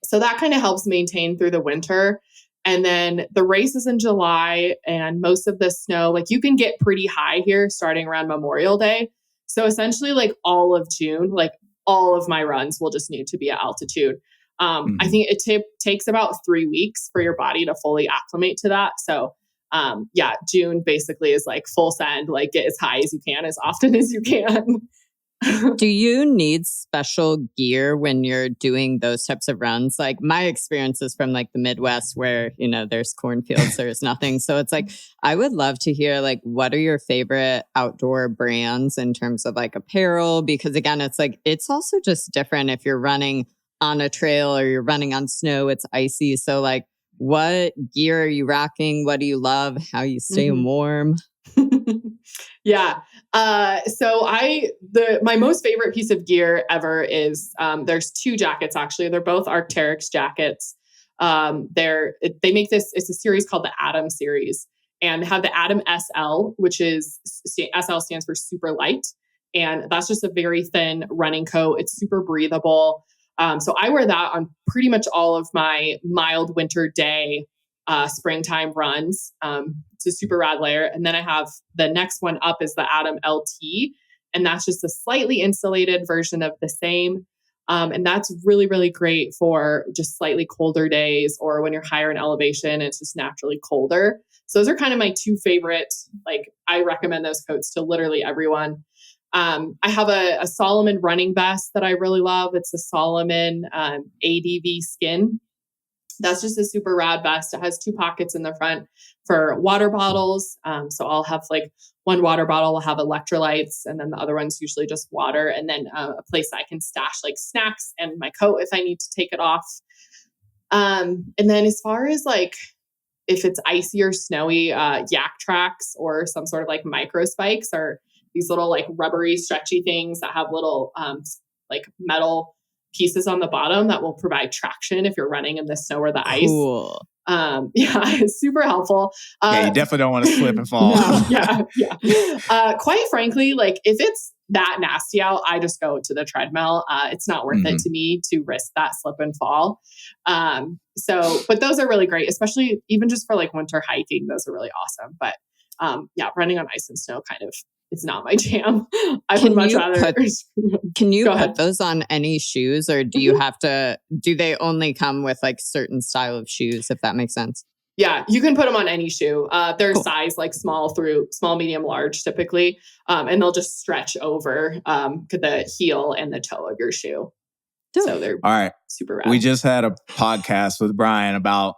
So that kind of helps maintain through the winter. And then the race is in July, and most of the snow, like you can get pretty high here starting around Memorial Day. So essentially like all of June, like all of my runs will just need to be at altitude. I think it takes about 3 weeks for your body to fully acclimate to that. So, June basically is like full send, like get as high as you can, as often as you can. Do you need special gear when you're doing those types of runs? Like my experience is from like the Midwest where, there's cornfields, there's nothing. So it's like, I would love to hear like, what are your favorite outdoor brands in terms of like apparel? Because again, it's like, it's also just different if you're running on a trail or you're running on snow, it's icy. So like, what gear are you rocking? What do you love? How you stay warm? Yeah. So my most favorite piece of gear ever is, there's 2 jackets, actually. They're both Arc'teryx jackets. They make this, it's a series called the Atom series, and have the Atom SL, which is SL stands for super light. And that's just a very thin running coat. It's super breathable. So I wear that on pretty much all of my mild winter day, springtime runs. It's a super rad layer. And then I have the next one up is the Atom LT. And that's just a slightly insulated version of the same. And that's really, really great for just slightly colder days, or when you're higher in elevation, it's just naturally colder. So those are kind of my 2 favorite, like I recommend those coats to literally everyone. I have a Salomon running vest that I really love. It's the Salomon ADV Skin. That's just a super rad vest. It has 2 pockets in the front for water bottles. So I'll have like one water bottle will have electrolytes, and then the other one's usually just water. And then a place I can stash like snacks and my coat if I need to take it off. And then as far as like, if it's icy or snowy, Yak Tracks or some sort of like micro spikes, or these little like rubbery, stretchy things that have little like metal pieces on the bottom that will provide traction if you're running in the snow or the ice. Cool. It's super helpful. You definitely don't want to slip and fall. No, quite frankly, like if it's that nasty out, I just go to the treadmill. It's not worth it to me to risk that slip and fall. But those are really great, especially even just for like winter hiking. Those are really awesome. But running on ice and snow kind of it's not my jam. I would much rather. Can you put those on any shoes, or do you have to? Do they only come with like certain style of shoes? If that makes sense. Yeah, you can put them on any shoe. They're size like small, medium, large typically, and they'll just stretch over the heel and the toe of your shoe. So they're all right. Super rad. We just had a podcast with Brian about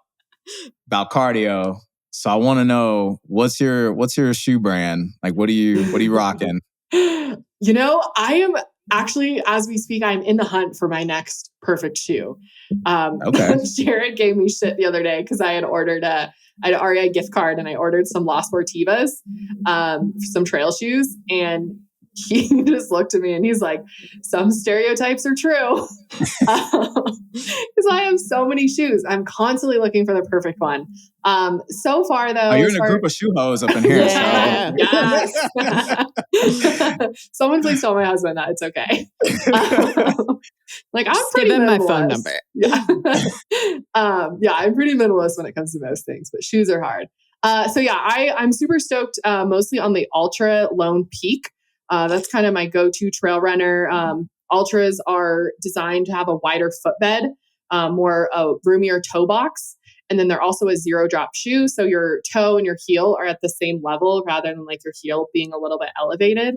cardio. So I want to know what's your shoe brand? Like, what are you rocking? You know, I am actually, as we speak, I'm in the hunt for my next perfect shoe. Okay. Jared gave me shit the other day because I had ordered I had an REI gift card and I ordered some La Sportivas, some trail shoes, and he just looked at me and he's like, some stereotypes are true. Because I have so many shoes. I'm constantly looking for the perfect one. So far, though. You're in a group of shoe hoes up in here. Yeah. Yes. Someone please tell my husband that it's okay. Like, I'm just pretty give him minimalist. my phone number. Yeah. I'm pretty minimalist when it comes to most things, but shoes are hard. So yeah, I'm super stoked, mostly on the Ultra Lone Peak. That's kind of my go-to trail runner. Ultras are designed to have a wider footbed, more a roomier toe box. And then they're also a 0-drop shoe. So your toe and your heel are at the same level rather than like your heel being a little bit elevated.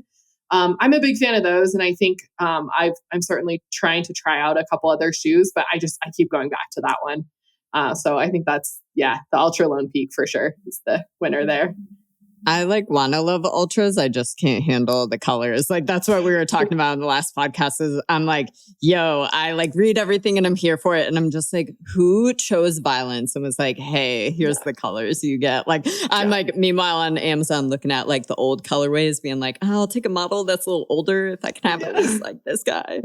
I'm a big fan of those. And I think I'm certainly trying to try out a couple other shoes, but I keep going back to that one. So I think that's, the Ultra Lone Peak for sure is the winner there. I want to love ultras. I just can't handle the colors. Like, that's what we were talking about in the last podcast is I'm like, yo, I read everything and I'm here for it. And I'm just like, who chose violence and was like, hey, here's the colors you get. I'm meanwhile on Amazon looking at the old colorways being like, oh, I'll take a model that's a little older if I can have at least like this guy.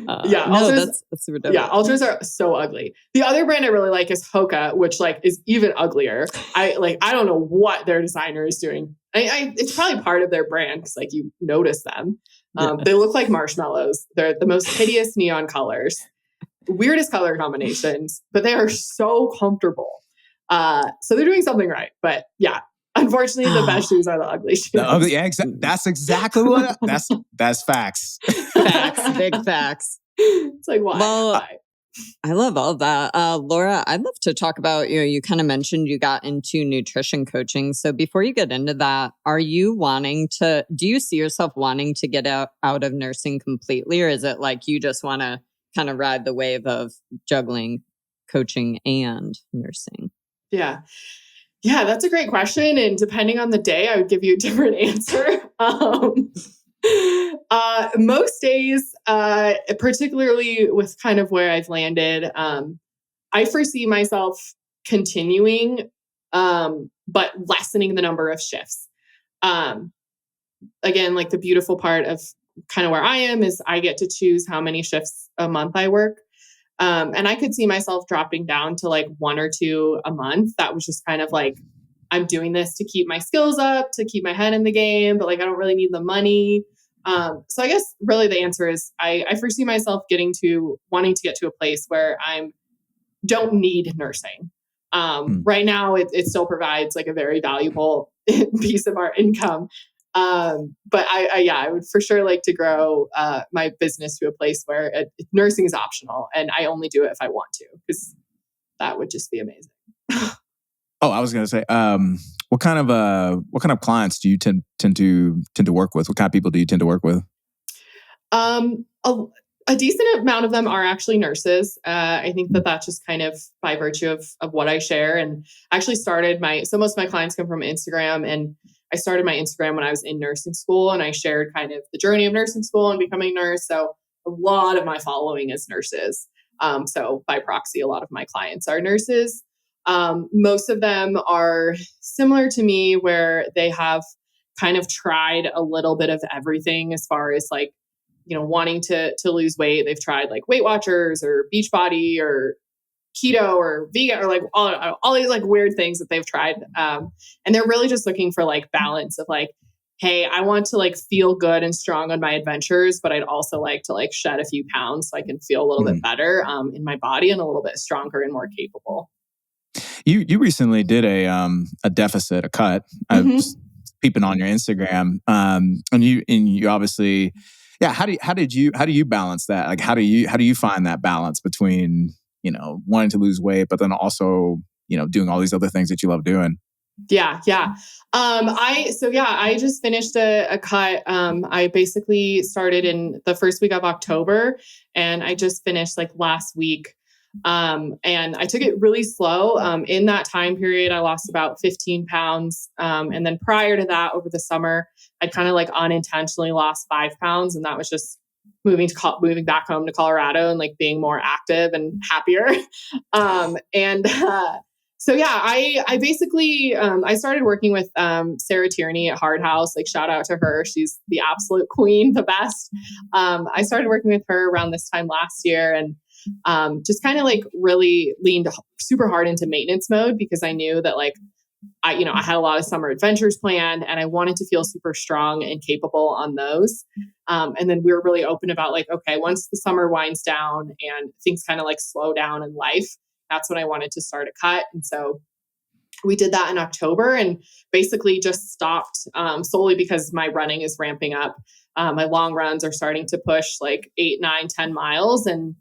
Ultras, that's super dope. Yeah, ultras are so ugly. The other brand I really like is Hoka, which is even uglier. I don't know what their designer is doing. It's probably part of their brand because you notice them. They look like marshmallows. They're the most hideous neon colors, weirdest color combinations, but they are so comfortable. So they're doing something right. But yeah, unfortunately, the best shoes are the ugly shoes. That's exactly what. That's facts. Facts, big facts. It's why? Well, Why? I love all that. Laura, I'd love to talk about, you kind of mentioned you got into nutrition coaching. So before you get into that, do you see yourself wanting to get out of nursing completely? Or is it you just want to kind of ride the wave of juggling, coaching, and nursing? Yeah. Yeah, that's a great question. And depending on the day, I would give you a different answer. Most days, particularly with kind of where I've landed, I foresee myself continuing, but lessening the number of shifts. Again, the beautiful part of kind of where I am is I get to choose how many shifts a month I work. And I could see myself dropping down to 1 or 2 a month. That was just kind of I'm doing this to keep my skills up, to keep my head in the game, but I don't really need the money. So I guess really the answer is I foresee myself wanting to get to a place where I don't need nursing. Right now it still provides a very valuable piece of our income. But I would for sure like to grow my business to a place where nursing is optional and I only do it if I want to, because that would just be amazing. Oh, I was going to say, what kind of clients do you tend to work with? What kind of people do you tend to work with? A decent amount of them are actually nurses. I think that's just kind of by virtue of what I share. And I actually started so most of my clients come from Instagram, and I started my Instagram when I was in nursing school, and I shared kind of the journey of nursing school and becoming a nurse. So a lot of my following is nurses. So by proxy, a lot of my clients are nurses. Most of them are similar to me, where they have kind of tried a little bit of everything as far as wanting to lose weight. They've tried Weight Watchers or Beachbody or keto or vegan or all these weird things that they've tried. And they're really just looking for balance of hey, I want to feel good and strong on my adventures, but I'd also like to shed a few pounds so I can feel a little bit better in my body and a little bit stronger and more capable. You recently did a deficit, a cut. peeping on your Instagram. And you obviously, yeah. How do you balance that? Like, how do you find that balance between, wanting to lose weight, but then also, doing all these other things that you love doing? Yeah. I just finished a cut. I basically started in the first week of October, and I just finished like last week. And I took it really slow. In that time period, I lost about 15 pounds. And then prior to that, over the summer, I'd kind of like unintentionally lost 5 pounds. And that was just moving back home to Colorado and like being more active and happier. I basically, I started working with Sarah Tierney at Hard House. Like, shout out to her. She's the absolute queen, the best. I started working with her around this time last year, and just kind of like really leaned super hard into maintenance mode, because I knew that like I had a lot of summer adventures planned, and I wanted to feel super strong and capable on those. And then we were really open about like, okay, once the summer winds down and things kind of like slow down in life, that's when I wanted to start a cut. And so we did that in October, and basically just stopped solely because my running is ramping up. My long runs are starting to push like 8, 9, 10 miles. And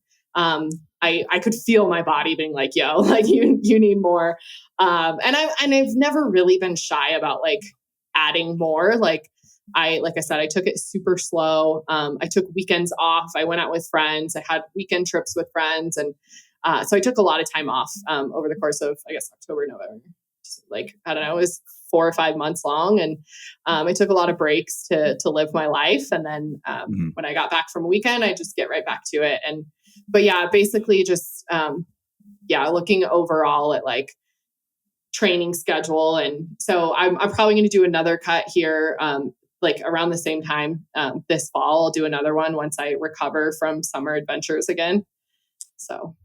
I could feel my body being like, yo, like you need more. And I've never really been shy about like adding more. Like I said, I took it super slow. I took weekends off. I went out with friends. I had weekend trips with friends. And so I took a lot of time off over the course of, I guess, October, November. Like, I don't know, it was 4 or 5 months long. And I took a lot of breaks to live my life. And then when I got back from a weekend, I just get right back to it. But yeah, basically just, looking overall at like training schedule. And so I'm probably going to do another cut here, like around the same time this fall. I'll do another one once I recover from summer adventures again. So.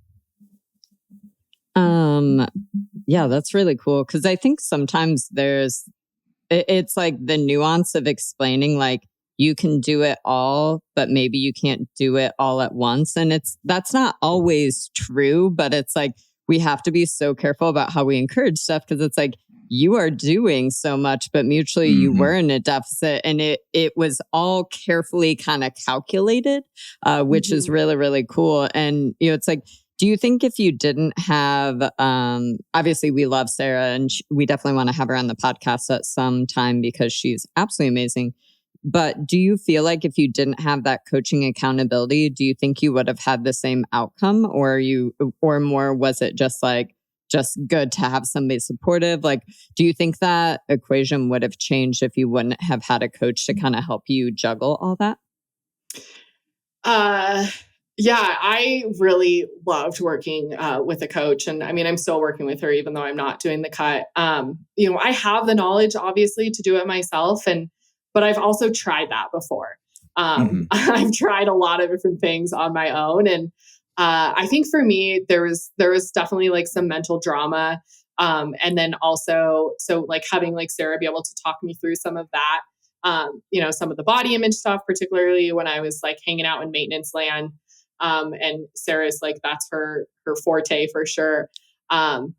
Yeah, that's really cool. Cause I think sometimes it's like the nuance of explaining, like, you can do it all, but maybe you can't do it all at once. And that's not always true, but it's like, we have to be so careful about how we encourage stuff. Cause it's like, you are doing so much, but mutually you were in a deficit, and it was all carefully kind of calculated, which is really, really cool. And, it's like, do you think if you didn't have, obviously we love Sarah, and we definitely want to have her on the podcast at some time because she's absolutely amazing. But do you feel like if you didn't have that coaching accountability, do you think you would have had the same outcome, or more was it just good to have somebody supportive? Like, do you think that equation would have changed if you wouldn't have had a coach to kind of help you juggle all that? Yeah, I really loved working with a coach. And I mean, I'm still working with her, even though I'm not doing the cut. I have the knowledge, obviously, to do it myself. But I've also tried that before. I've tried a lot of different things on my own. And I think for me, there was definitely like some mental drama. And then also, so like having like Sarah be able to talk me through some of that, some of the body image stuff, particularly when I was like hanging out in maintenance land. And Sarah's like, that's her forte for sure.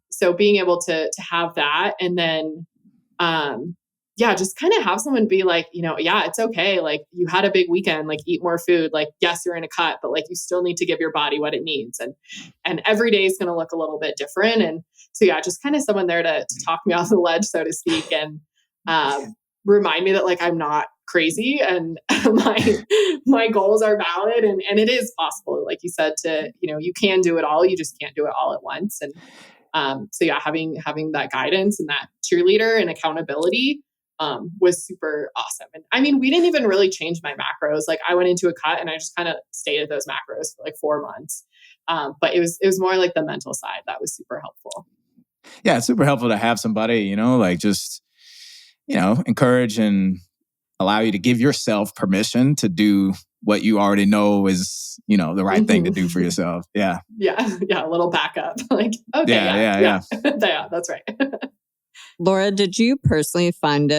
So being able to have that, and then, just kind of have someone be like, yeah, it's okay. Like, you had a big weekend, like eat more food. Like, yes, you're in a cut, but like, you still need to give your body what it needs. And every day is going to look a little bit different. And so, yeah, just kind of someone there to talk me off the ledge, so to speak. And, remind me that like, I'm not crazy, and my goals are valid, and it is possible, like you said, to, you can do it all. You just can't do it all at once. And, having that guidance and that cheerleader and accountability, was super awesome. And I mean, we didn't even really change my macros. Like, I went into a cut and I just kind of stayed at those macros for like 4 months. But it was more like the mental side that was super helpful. Yeah, it's super helpful to have somebody, like just, encourage and allow you to give yourself permission to do what you already know is, the right thing to do for yourself. Yeah. Yeah. A little backup. Like, okay. Yeah. Yeah, that's right. Laura, did you personally find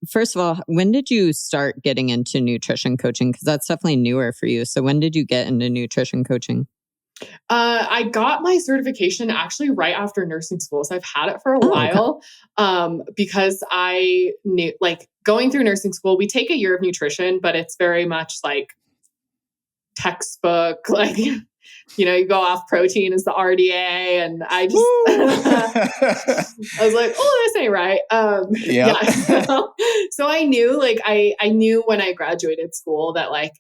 first of all, when did you start getting into nutrition coaching? Because that's definitely newer for you. So when did you get into nutrition coaching? I got my certification actually right after nursing school. So I've had it for a Okay. while because I knew, like, going through nursing school, we take a year of nutrition, but it's very much like textbook, like, you go off protein as the RDA. And I just, I was like, oh, this ain't right. Yep. Yeah. So I knew, like, I knew when I graduated school that, like,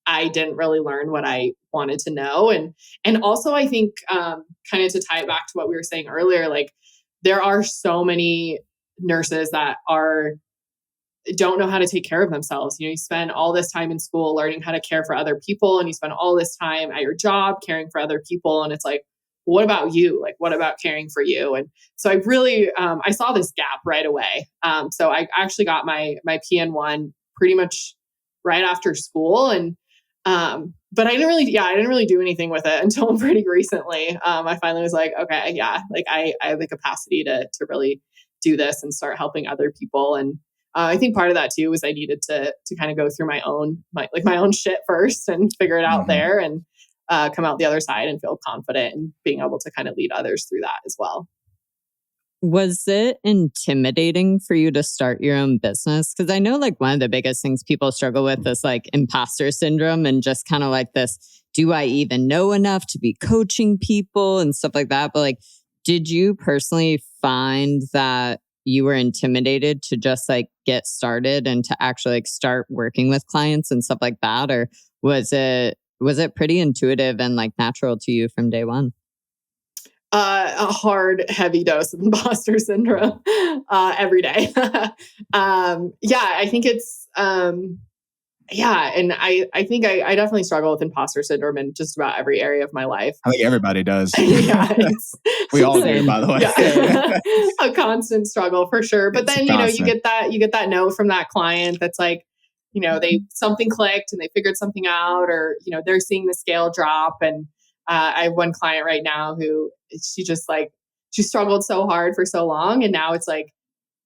I didn't really learn what I wanted to know. And also I think kind of to tie it back to what we were saying earlier, like, there are so many nurses that don't know how to take care of themselves. You spend all this time in school learning how to care for other people, and you spend all this time at your job caring for other people. And it's like, what about you? Like, what about caring for you? And so I really, I saw this gap right away. So I actually got my PN1 pretty much right after school. And, but I didn't really do anything with it until pretty recently. I finally was like, okay, yeah, like I have the capacity to really do this and start helping other people. And I think part of that too was I needed to kind of go through my own shit first and figure it out Mhm. there, and come out the other side and feel confident and being able to kind of lead others through that as well. Was it intimidating for you to start your own business? Because I know like one of the biggest things people struggle with is like imposter syndrome and just kind of like this, do I even know enough to be coaching people and stuff like that? But like, did you personally find that you were intimidated to just like get started and to actually like start working with clients and stuff like that? Or was it pretty intuitive and like natural to you from day one? A hard, heavy dose of imposter syndrome every day. Yeah, I think it's yeah, and I think I definitely struggle with imposter syndrome in just about every area of my life. I think everybody does. Yeah, it's We all do, Same. by the way. yeah, a constant struggle for sure. But It's then you constant. get that no from that client that's like, they something clicked and they figured something out, or they're seeing the scale drop. And I have one client right now who she struggled so hard for so long, and now it's like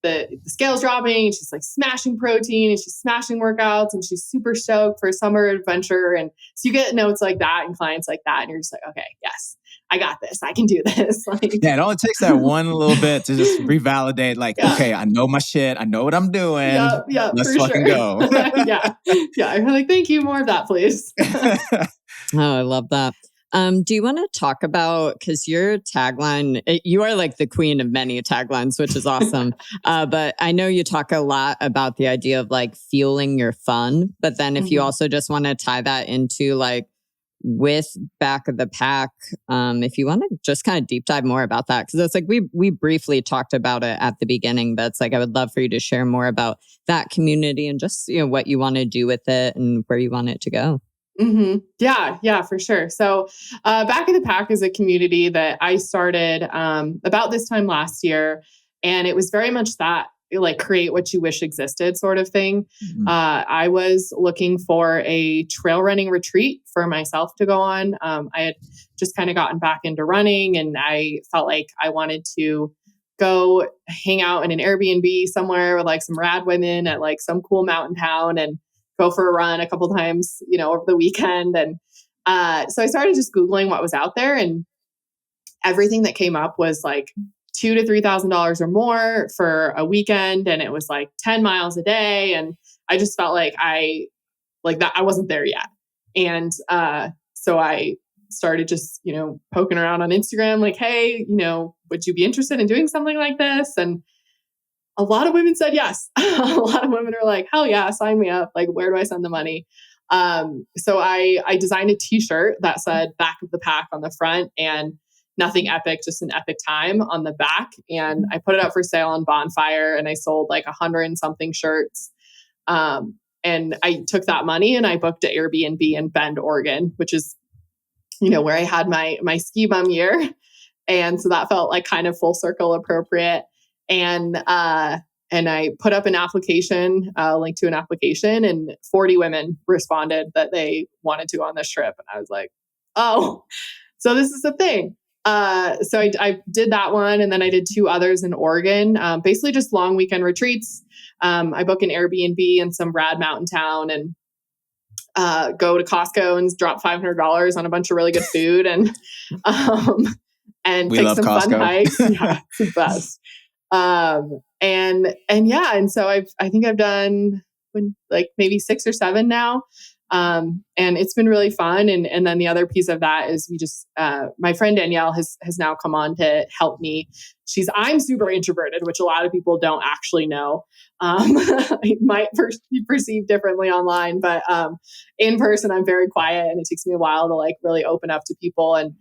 the scale's dropping, and she's like smashing protein and she's smashing workouts and she's super stoked for a summer adventure. And so you get notes like that and clients like that, and you're just like, okay, yes, I got this. I can do this. Like, Yeah, it only takes that one little bit to just revalidate, like, yeah, okay, I know my shit. I know what I'm doing. yeah, yeah, Let's for fucking sure. go. Yeah, yeah. I'm like, thank you, more of that, please. Oh, I love that. Do you want to talk about, because your tagline, you are like the queen of many taglines, which is awesome. But I know you talk a lot about the idea of like fueling your fun. But then if you Mhm. also just want to tie that into like with back of the pack, if you want to just kind of deep dive more about that, because it's like we briefly talked about it at the beginning, but it's like I would love for you to share more about that community and just what you want to do with it and where you want it to go. Yeah, yeah, for sure. So, Back of the Pack is a community that I started about this time last year, and it was very much that, like, create what you wish existed sort of thing. Mhm. I was looking for a trail running retreat for myself to go on. I had just kind of gotten back into running, and I felt like I wanted to go hang out in an Airbnb somewhere with like some rad women at like some cool mountain town, and go for a run a couple times, over the weekend. And so I started just Googling what was out there, and everything that came up was like $2,000 to $3,000 or more for a weekend. And it was like 10 miles a day. And I just felt like I wasn't there yet. And so I started just, poking around on Instagram, like, hey, would you be interested in doing something like this? And a lot of women said yes. A lot of women are like, hell yeah, sign me up. Like, where do I send the money? So I designed a t-shirt that said back of the pack on the front and nothing epic, just an epic time on the back. And I put it up for sale on Bonfire, and I sold like 100 and something shirts. And I took that money and I booked an Airbnb in Bend, Oregon, which is, where I had my ski bum year. And so that felt like kind of full circle appropriate. And I put up an application, link to an application, and 40 women responded that they wanted to go on this trip. And I was like, oh, so this is the thing. So I did that one, and then I did two others in Oregon, basically just long weekend retreats. I booked an Airbnb in some rad mountain town, and go to Costco and drop $500 on a bunch of really good food and We take love some fun Costco. hikes. Yeah, it's the best. And so I think I've done like maybe 6 or 7 now. And it's been really fun. And then the other piece of that is we just, my friend Danielle has now come on to help me. I'm super introverted, which a lot of people don't actually know. It might be perceived differently online, but, in person, I'm very quiet and it takes me a while to like really open up to people. And,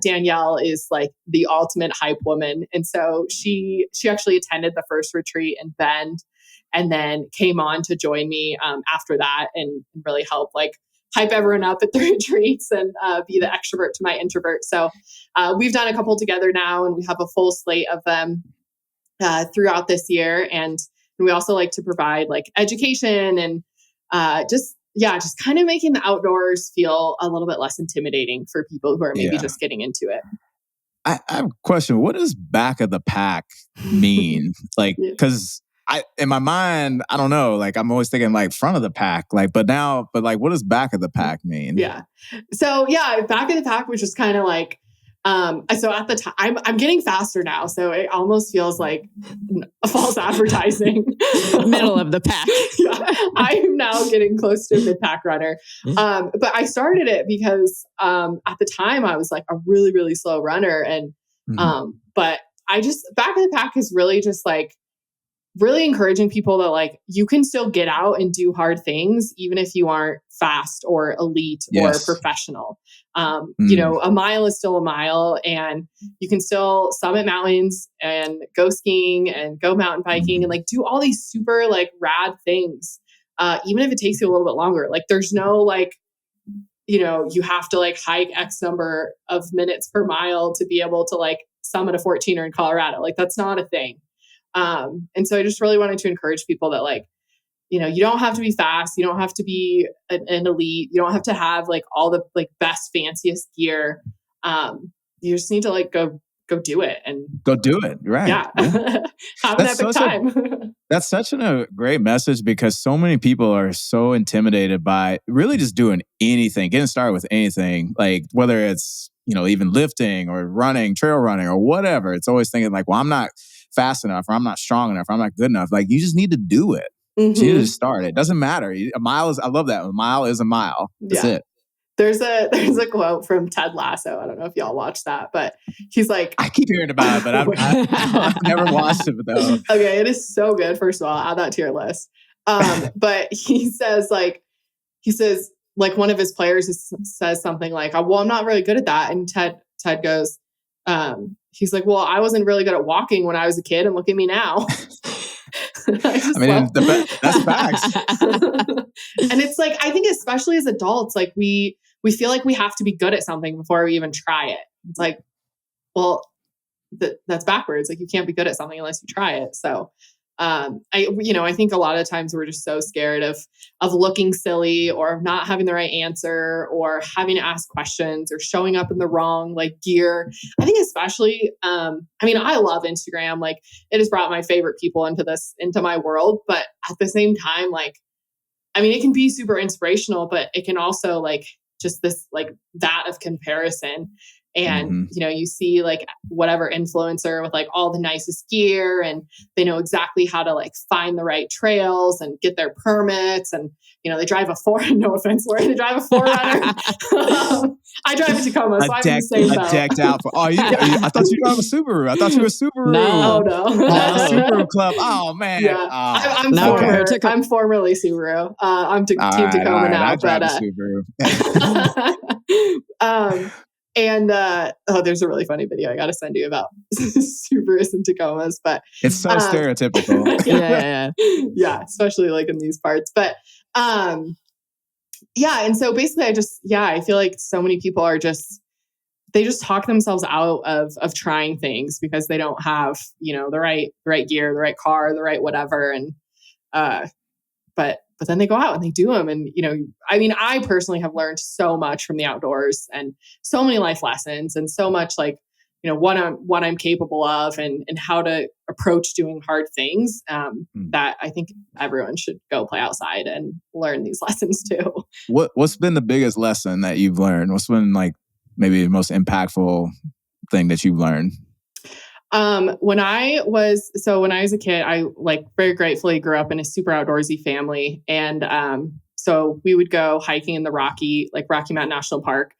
Danielle is like the ultimate hype woman. And so she actually attended the first retreat in Bend and then came on to join me, after that and really help like hype everyone up at the retreats and be the extrovert to my introvert. So we've done a couple together now and we have a full slate of them throughout this year. And we also like to provide like education and just kind of making the outdoors feel a little bit less intimidating for people who are maybe just getting into it. I have a question. What does back of the pack mean? Like, because in my mind, I don't know. Like, I'm always thinking like front of the pack. Like, but like, what does back of the pack mean? Yeah. So yeah, back of the pack was just kind of like, so at the time, I'm getting faster now, so it almost feels like a false advertising. Middle of the pack. Yeah, I am now getting close to a mid-pack runner. But I started it because at the time I was like a really, really slow runner, and but back of the pack is really just like really encouraging people that like you can still get out and do hard things even if you aren't fast or elite or professional. You know, a mile is still a mile and you can still summit mountains and go skiing and go mountain biking and like do all these super like rad things. Even if it takes you a little bit longer, like there's no like, you know, you have to like hike X number of minutes per mile to be able to like summit a 14er in Colorado. Like that's not a thing. And so I just really wanted to encourage people that like, you know, you don't have to be fast. You don't have to be an elite. You don't have to have like all the like best, fanciest gear. You just need to like go do it and go do it. Right. Yeah. Have an epic time. That's such a great message because so many people are so intimidated by really just doing anything, getting started with anything, like whether it's, you know, even lifting or running, trail running or whatever. It's always thinking like, well, I'm not fast enough or I'm not strong enough or I'm not good enough. Like you just need to do it. You need to start. It doesn't matter. A mile is, I love that. A mile is a mile. That's it. There's a quote from Ted Lasso. I don't know if y'all watch that, but he's like, I keep hearing about it, but I've never watched it though. Okay, it is so good. First of all, add that to your list. But he says like one of his players says something like, well, I'm not really good at that. And Ted goes, he's like, well, I wasn't really good at walking when I was a kid and look at me now. I mean, that's facts. And it's like, I think especially as adults, like we feel like we have to be good at something before we even try it. It's like, well, that's backwards. Like you can't be good at something unless you try it. So, I think a lot of times we're just so scared of looking silly or of not having the right answer or having to ask questions or showing up in the wrong like gear. I think especially, I love Instagram. Like it has brought my favorite people into my world, but at the same time, like, I mean, it can be super inspirational, but it can also like just this, like that of comparison. And, you know, you see like whatever influencer with like all the nicest gear and they know exactly how to like find the right trails and get their permits. And, you know, they drive no offense, Lori, they drive a 4Runner. I drive a Tacoma, so I'm the same though. Decked out for, I thought you drove a Subaru. I thought you were a Subaru. No. Subaru club. Oh, man. Yeah. I'm formerly Subaru. I'm Team Tacoma now. I drive a Subaru. And there's a really funny video I got to send you about Subarus and Tacomas, but it's so stereotypical. Yeah, especially like in these parts. But and so basically, I feel like so many people are they just talk themselves out of trying things because they don't have, you know, the right gear, the right car, the right whatever, and but then they go out and they do them. And, you know, I mean, I personally have learned so much from the outdoors and so many life lessons and so much like, you what I'm capable of and how to approach doing hard things. That I think everyone should go play outside and learn these lessons too. What's been the biggest lesson that you've learned? What's been like maybe the most impactful thing that you've learned? When I was a kid, I like very gratefully grew up in a super outdoorsy family. And, so we would go hiking in the Rocky Mountain National Park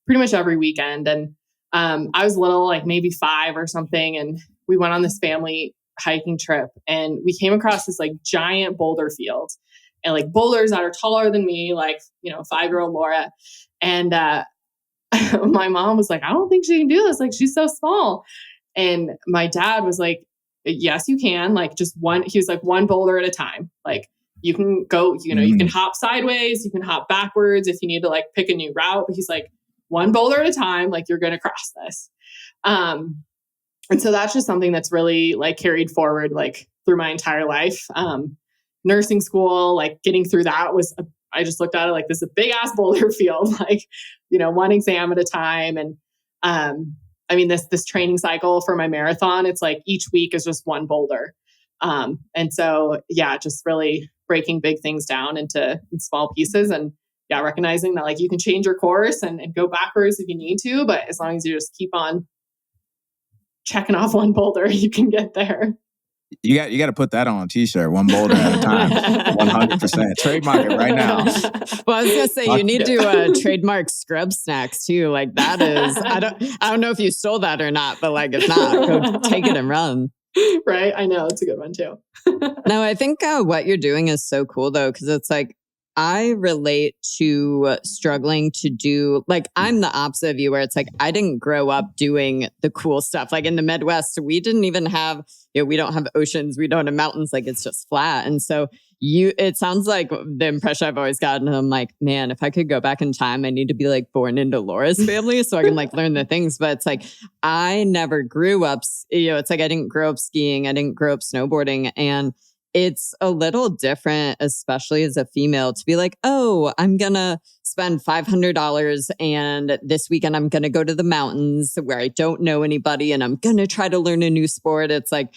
pretty much every weekend. And, I was little, like maybe 5 or something. And we went on this family hiking trip and we came across this like giant boulder field and like boulders that are taller than me, like, 5-year-old Laura. And, my mom was like, I don't think she can do this. Like, she's so small. And my dad was like, yes, you can. Like he was like, one boulder at a time. Like you can go, you can hop sideways, you can hop backwards if you need to like pick a new route. But he's like, one boulder at a time, like you're going to cross this. And so that's just something that's really like carried forward, like through my entire life. Nursing school, like getting through that I just looked at it like this is a big ass boulder field, like, one exam at a time. And, I mean, this training cycle for my marathon, it's like each week is just one boulder. And so, yeah, just really breaking big things down into small pieces and recognizing that like you can change your course and go backwards if you need to, but as long as you just keep on checking off one boulder, you can get there. You got to put that on a t-shirt, one boulder at a time, 100%. Trademark it right now. Well, I was gonna say you need to trademark scrub snacks too. Like that is, I don't know if you stole that or not, but like if not, go take it and run. Right, I know it's a good one too. No, I think what you're doing is so cool though, because it's like I relate to struggling to do, like, I'm the opposite of you where it's like, I didn't grow up doing the cool stuff. Like in the Midwest, we didn't even have, we don't have oceans, we don't have mountains, like it's just flat. And so it sounds like the impression I've always gotten. I'm like, man, if I could go back in time, I need to be like born into Laura's family so I can like learn the things. But it's like, I never grew up, it's like I didn't grow up skiing. I didn't grow up snowboarding. And it's a little different, especially as a female, to be like, oh, I'm going to spend $500 and this weekend I'm going to go to the mountains where I don't know anybody and I'm going to try to learn a new sport. It's like,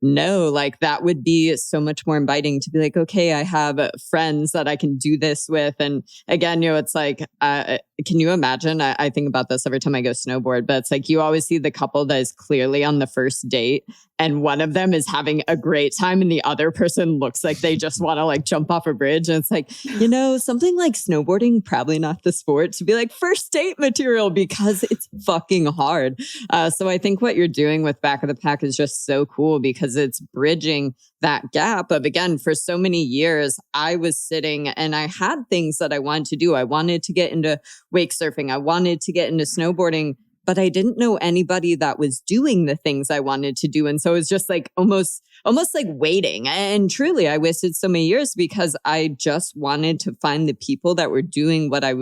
no, like that would be so much more inviting to be like, okay, I have friends that I can do this with. And again, it's like, can you imagine? I think about this every time I go snowboard, but it's like you always see the couple that is clearly on the first date and one of them is having a great time and the other person looks like they just want to like jump off a bridge. And it's like, something like snowboarding, probably not the sport to be like first date material because it's fucking hard. So I think what you're doing with Back of the Pack is just so cool because it's bridging that gap of, again, for so many years, I was sitting and I had things that I wanted to do. I wanted to get into wake surfing. I wanted to get into snowboarding, but I didn't know anybody that was doing the things I wanted to do. And so it was just like almost like waiting. And truly, I wasted so many years because I just wanted to find the people that were doing what I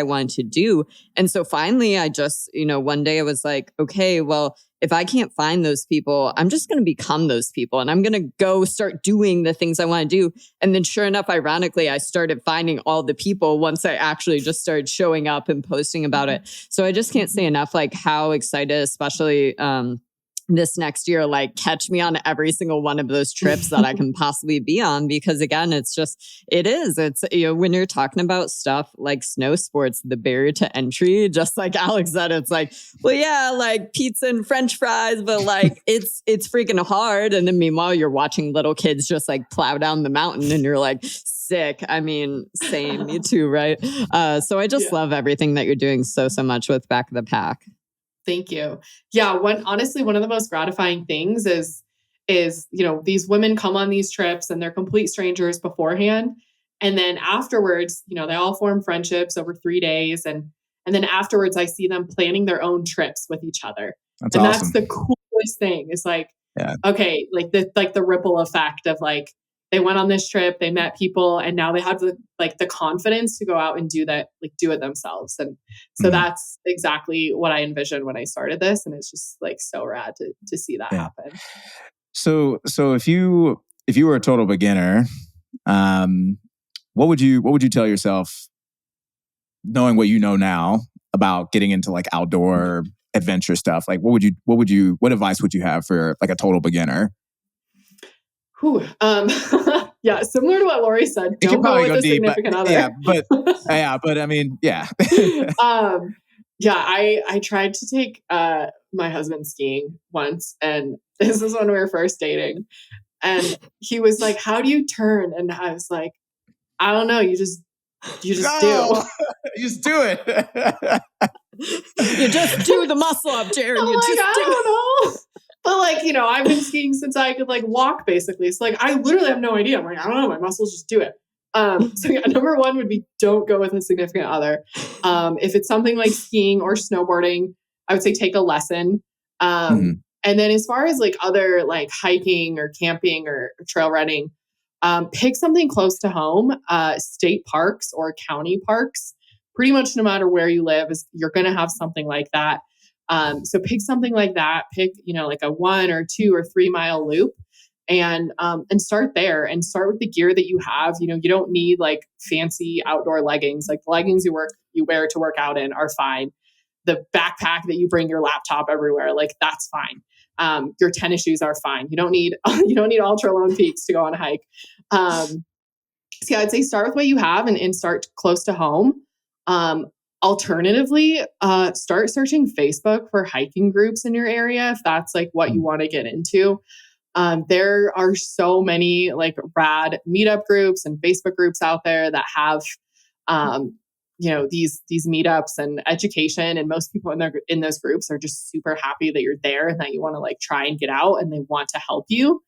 wanted to do. And so finally, I just, one day I was like, okay, well, if I can't find those people, I'm just going to become those people and I'm going to go start doing the things I want to do. And then sure enough, ironically, I started finding all the people once I actually just started showing up and posting about it. So I just can't say enough, like how excited, especially, this next year, like catch me on every single one of those trips that I can possibly be on. Because again, it's when you're talking about stuff like snow sports, the barrier to entry, just like Alex said, it's like, well, yeah, like pizza and French fries, but like it's freaking hard. And then meanwhile, you're watching little kids just like plow down the mountain and you're like, sick. I mean, same, me too, right? So I just love everything that you're doing so much with Back of the Pack. Thank you. Yeah. Honestly, one of the most gratifying things is, these women come on these trips and they're complete strangers beforehand. And then afterwards, they all form friendships over 3 days. And then afterwards I see them planning their own trips with each other. That's awesome. That's the coolest thing. It's like, okay, like the ripple effect of like, they went on this trip, they met people, and now they have the confidence to go out and do that, like do it themselves. And so that's exactly what I envisioned when I started this. And it's just like so rad to see that happen. So if you were a total beginner, what would you tell yourself, knowing what you know now about getting into like outdoor adventure stuff, like what advice would you have for like a total beginner? Whew. Yeah, similar to what Lori said. Don't go with a significant other. But I mean, yeah. I tried to take my husband skiing once, and this is when we were first dating. And he was like, "How do you turn?" And I was like, "I don't know. You just do. You just do it. You just do the muscle up, Jared. I don't know." But like, you know, I've been skiing since I could like walk basically. So like, I literally have no idea. I'm like, I don't know. My muscles just do it. So yeah, number one would be don't go with a significant other. If it's something like skiing or snowboarding, I would say take a lesson. And then as far as like other like hiking or camping or trail running, pick something close to home. State parks or county parks, pretty much no matter where you live, you're going to have something like that. So pick something like that. Pick, you know, like a 1 or 2 or 3 mile loop, and start there, and start with the gear that you have. You know, you don't need like fancy outdoor leggings. Like the leggings you wear to work out in are fine. The backpack that you bring your laptop everywhere, like that's fine. Your tennis shoes are fine. You don't need Ultra Lone Peaks to go on a hike. So yeah, I'd say start with what you have and start close to home. Alternatively, start searching Facebook for hiking groups in your area if that's like what you want to get into. There are so many like rad meetup groups and Facebook groups out there that have, you know, these meetups and education, and most people in those groups are just super happy that you're there and that you want to like try and get out and they want to help you.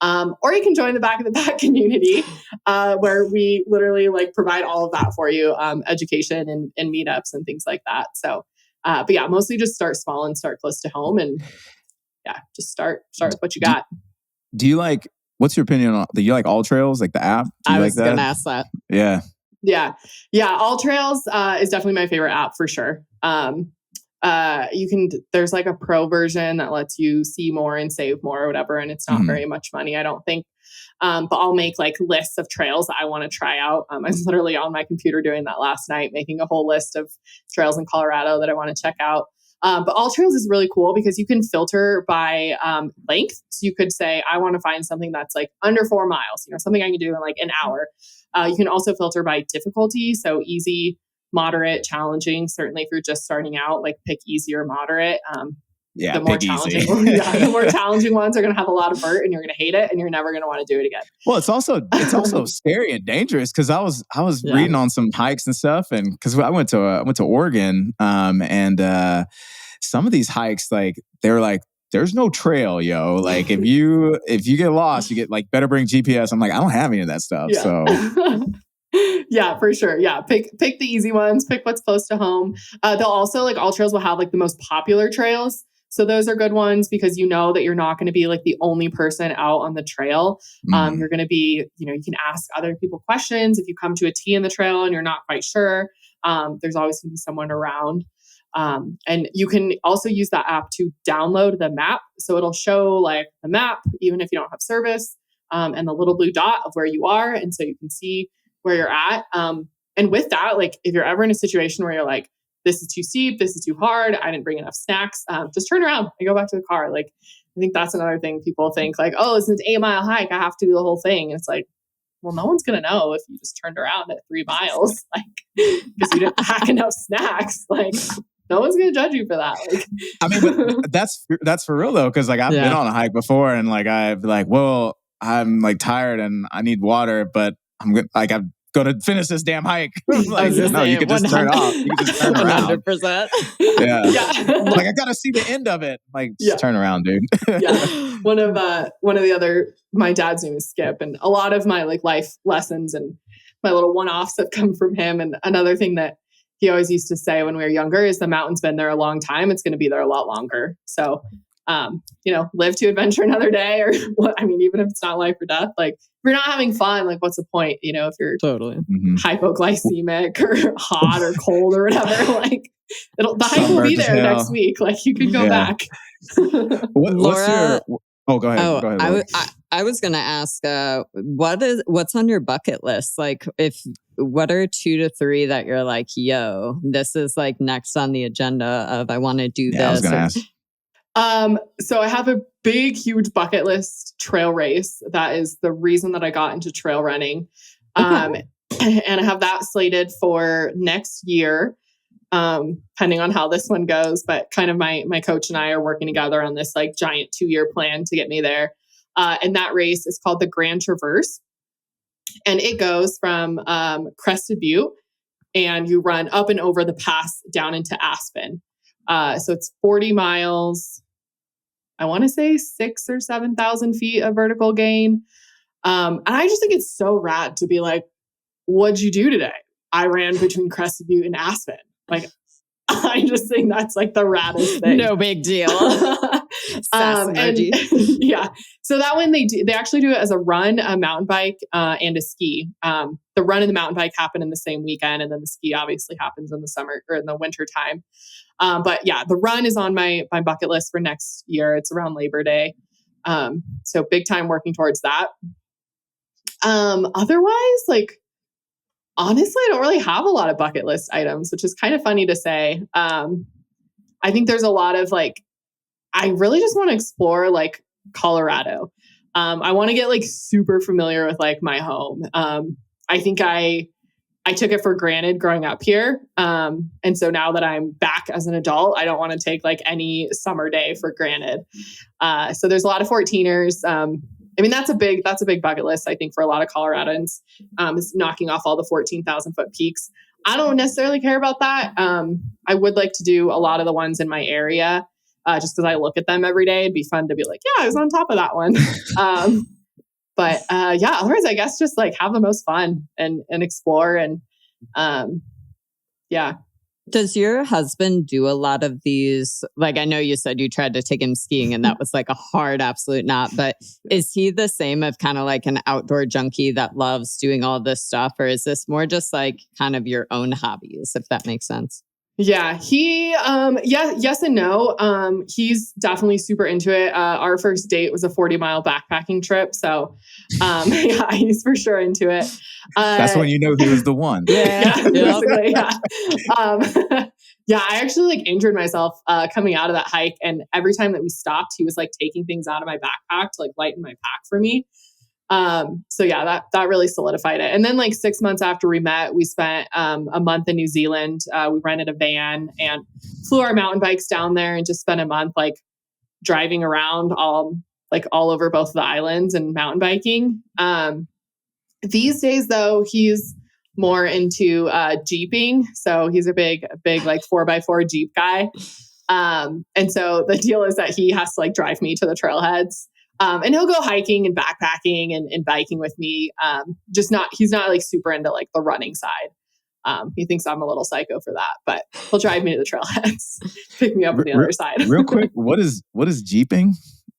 Or you can join the Back of the Pack community, where we literally like provide all of that for you, education and meetups and things like that. So, but yeah, mostly just start small and start close to home, and yeah, just start with what you got. Do you like? What's your opinion on? Do you like All Trails, like the app? I was going to ask that. Yeah. All Trails is definitely my favorite app for sure. There's like a pro version that lets you see more and save more or whatever. And it's not very much money, I don't think. But I'll make like lists of trails that I want to try out. I was literally on my computer doing that last night, making a whole list of trails in Colorado that I want to check out. But All Trails is really cool because you can filter by length. So you could say, I want to find something that's like under 4 miles, you know, something I can do in like an hour. You can also filter by difficulty. So easy, moderate, challenging. Certainly if you're just starting out, like pick easy or moderate. The more challenging ones are going to have a lot of vert, and you're going to hate it, and you're never going to want to do it again. Well, it's also scary and dangerous because I was reading on some hikes and stuff, and because I went to Oregon, and some of these hikes, like they were like, there's no trail, yo. Like if you get lost, you get like better bring GPS. I'm like, I don't have any of that stuff. Yeah. So yeah, for sure. Yeah. Pick the easy ones, pick what's close to home. They'll also like All Trails will have like the most popular trails. So those are good ones because you know that you're not going to be like the only person out on the trail. You're going to be, you know, you can ask other people questions. If you come to a T in the trail and you're not quite sure, there's always going to be someone around. And you can also use that app to download the map. So it'll show like the map, even if you don't have service, and the little blue dot of where you are. And so you can see where you're at. And with that, like if you're ever in a situation where you're like, this is too steep, this is too hard, I didn't bring enough snacks, just turn around and go back to the car. Like, I think that's another thing people think like, oh, this is an 8-mile hike, I have to do the whole thing. And it's like, well, no one's going to know if you just turned around at 3 miles, like, because you didn't pack enough snacks. Like, no one's going to judge you for that. Like, I mean, but that's for real though. Cause like I've been on a hike before and like, I've like, well, I'm like tired and I need water, but I'm good. Like I've got to finish this damn hike. Like, no, you can just turn off. You can just turn around. 100%. Yeah. Like I got to see the end of it. Like just turn around, dude. One of the other, my dad's name is Skip, and a lot of my like life lessons and my little one-offs have come from him. And another thing that he always used to say when we were younger is the mountain's been there a long time. It's going to be there a lot longer. So, you know, live to adventure another day, or what, I mean, even if it's not life or death, like if you're not having fun, like what's the point? You know, if you're totally hypoglycemic or hot or cold or whatever, like the hike will be there next week. Like you could go back. Laura, go ahead. I was going to ask, what's on your bucket list? Like what are 2 to 3 that you're like, yo, this is like next on the agenda of I want to do this? I was going to ask. So I have a big, huge bucket list trail race. That is the reason that I got into trail running. And I have that slated for next year, depending on how this one goes. But kind of my coach and I are working together on this like giant 2-year plan to get me there. And that race is called the Grand Traverse. And it goes from Crested Butte, and you run up and over the pass down into Aspen. So it's 40 miles. I want to say 6,000 or 7,000 feet of vertical gain. And I just think it's so rad to be like, what'd you do today? I ran between Crested Butte and Aspen. Like, I just think that's like the raddest thing. No big deal. Yeah. So that one they actually do it as a run, a mountain bike, and a ski. The run and the mountain bike happen in the same weekend, and then the ski obviously happens in the summer or in the winter time. But yeah, the run is on my bucket list for next year. It's around Labor Day. So big time working towards that. Otherwise, like, honestly, I don't really have a lot of bucket list items, which is kind of funny to say. I think there's a lot of like, I really just want to explore like Colorado. I want to get like super familiar with like my home. I think I took it for granted growing up here. And so now that I'm back as an adult, I don't want to take like any summer day for granted. So there's a lot of 14ers. I mean, that's a big bucket list, I think, for a lot of Coloradans, is knocking off all the 14,000 foot peaks. I don't necessarily care about that. I would like to do a lot of the ones in my area, just because I look at them every day. It'd be fun to be like, yeah, I was on top of that one. But yeah, otherwise, I guess just like have the most fun and explore. And yeah. Does your husband do a lot of these? Like, I know you said you tried to take him skiing and that was like a hard absolute not, but is he the same of kind of like an outdoor junkie that loves doing all this stuff? Or is this more just like kind of your own hobbies, if that makes sense? Yeah, yes and no. He's definitely super into it. Our first date was a 40-mile backpacking trip. So, yeah, he's for sure into it. That's when you know he was the one. Basically, yeah. Yeah, I actually like injured myself, coming out of that hike. And every time that we stopped, he was like taking things out of my backpack to like lighten my pack for me. So yeah, that really solidified it. And then like 6 months after we met, we spent a month in New Zealand. We rented a van and flew our mountain bikes down there and just spent a month like driving around all over both of the islands and mountain biking. These days though, he's more into Jeeping. So he's a big like 4x4 Jeep guy. And so the deal is that he has to like drive me to the trailheads. And he'll go hiking and backpacking and biking with me. He's not like super into like the running side. He thinks I'm a little psycho for that, but he'll drive me to the trailheads, pick me up on the other side. Real quick, what is Jeeping?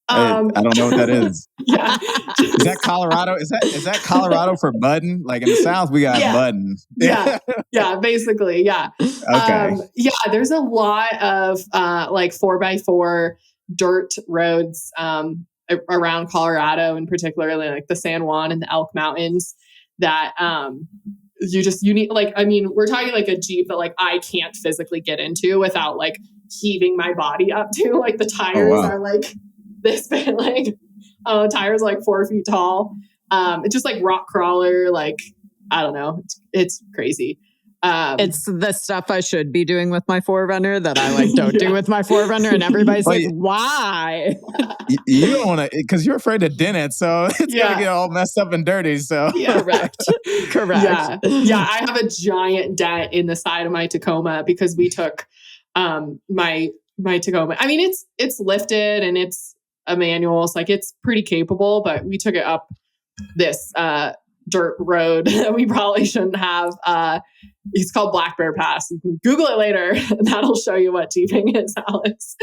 I don't know what that is. Yeah. Is that Colorado? Is that Colorado for mudding? Like in the South, we got mudding. Yeah, basically. Yeah. Okay. Yeah, there's a lot of like 4x4 dirt roads around Colorado, and particularly like the San Juan and the Elk Mountains that you need, like, I mean, we're talking like a Jeep that like I can't physically get into without like heaving my body up to, like the tires are like this big, like tires like 4 feet tall. It's just like rock crawler, like I don't know, it's crazy. It's the stuff I should be doing with my 4Runner that I like don't do with my 4Runner, and everybody's like, why? You don't want to, because you're afraid to dent it, so it's gonna get all messed up and dirty. So correct. Yeah, I have a giant dent in the side of my Tacoma because we took my Tacoma. I mean, it's lifted and it's a manual, so like it's pretty capable, but we took it up this dirt road that we probably shouldn't have. It's called Black Bear Pass. You can Google it later. That'll show you what Jeeping is, Alice.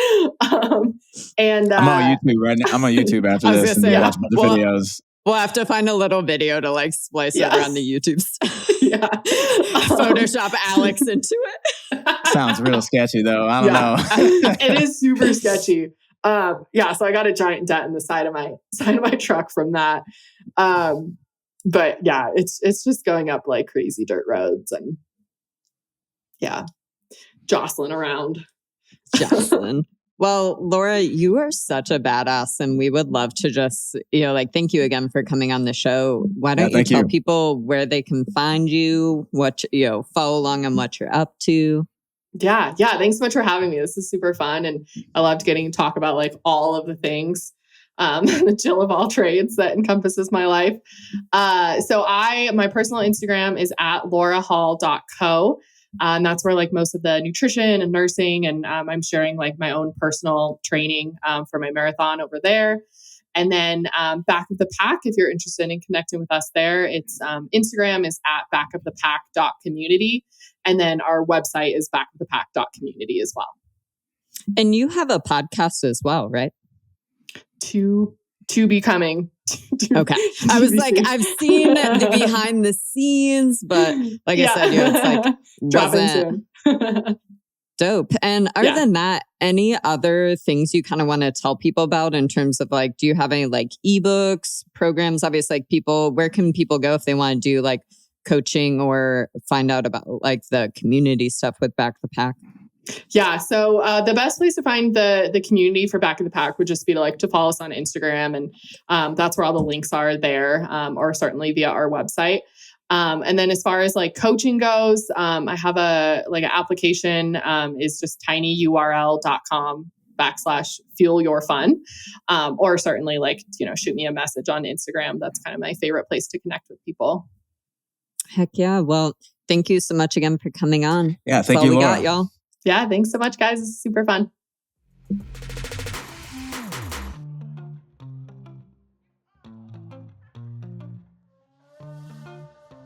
And I'm on YouTube right now. I'm on YouTube after this and watch the videos. We'll have to find a little video to like splice it around the YouTube stuff. Photoshop Alex into it. Sounds real sketchy though. I don't know. It is super sketchy. So I got a giant dent in the side of my truck from that. But yeah, it's just going up like crazy dirt roads and jostling around. Jocelyn. Well, Laura, you are such a badass, and we would love to just, thank you again for coming on the show. Why don't you tell people where they can find you, what, follow along on what you're up to? Yeah. Thanks so much for having me. This is super fun. And I loved getting to talk about like all of the things, the Jill of all trades that encompasses my life. So my personal Instagram is at laurahall.co. And that's where like most of the nutrition and nursing and I'm sharing like my own personal training for my marathon over there. And then Back of the Pack, if you're interested in connecting with us there, it's Instagram is at backofthepack.community. And then our website is backofthepack.community as well. And you have a podcast as well, right? To be coming. Okay. I was like, I've seen the behind the scenes, but like I said, it's like dropping soon. Dope. And other than that, any other things you kind of want to tell people about in terms of like, do you have any like ebooks, programs? Obviously, like where can people go if they want to do like coaching or find out about like the community stuff with Back of the Pack? Yeah. So the best place to find the community for Back of the Pack would just be to follow us on Instagram. And that's where all the links are there, or certainly via our website. And then as far as like coaching goes, I have an application, is just tinyurl.com/fuelyourfun. Or certainly shoot me a message on Instagram. That's kind of my favorite place to connect with people. Heck yeah. Well, thank you so much again for coming on. Yeah. Thank you, Laura. We got, y'all. Yeah. Thanks so much, guys. This is super fun.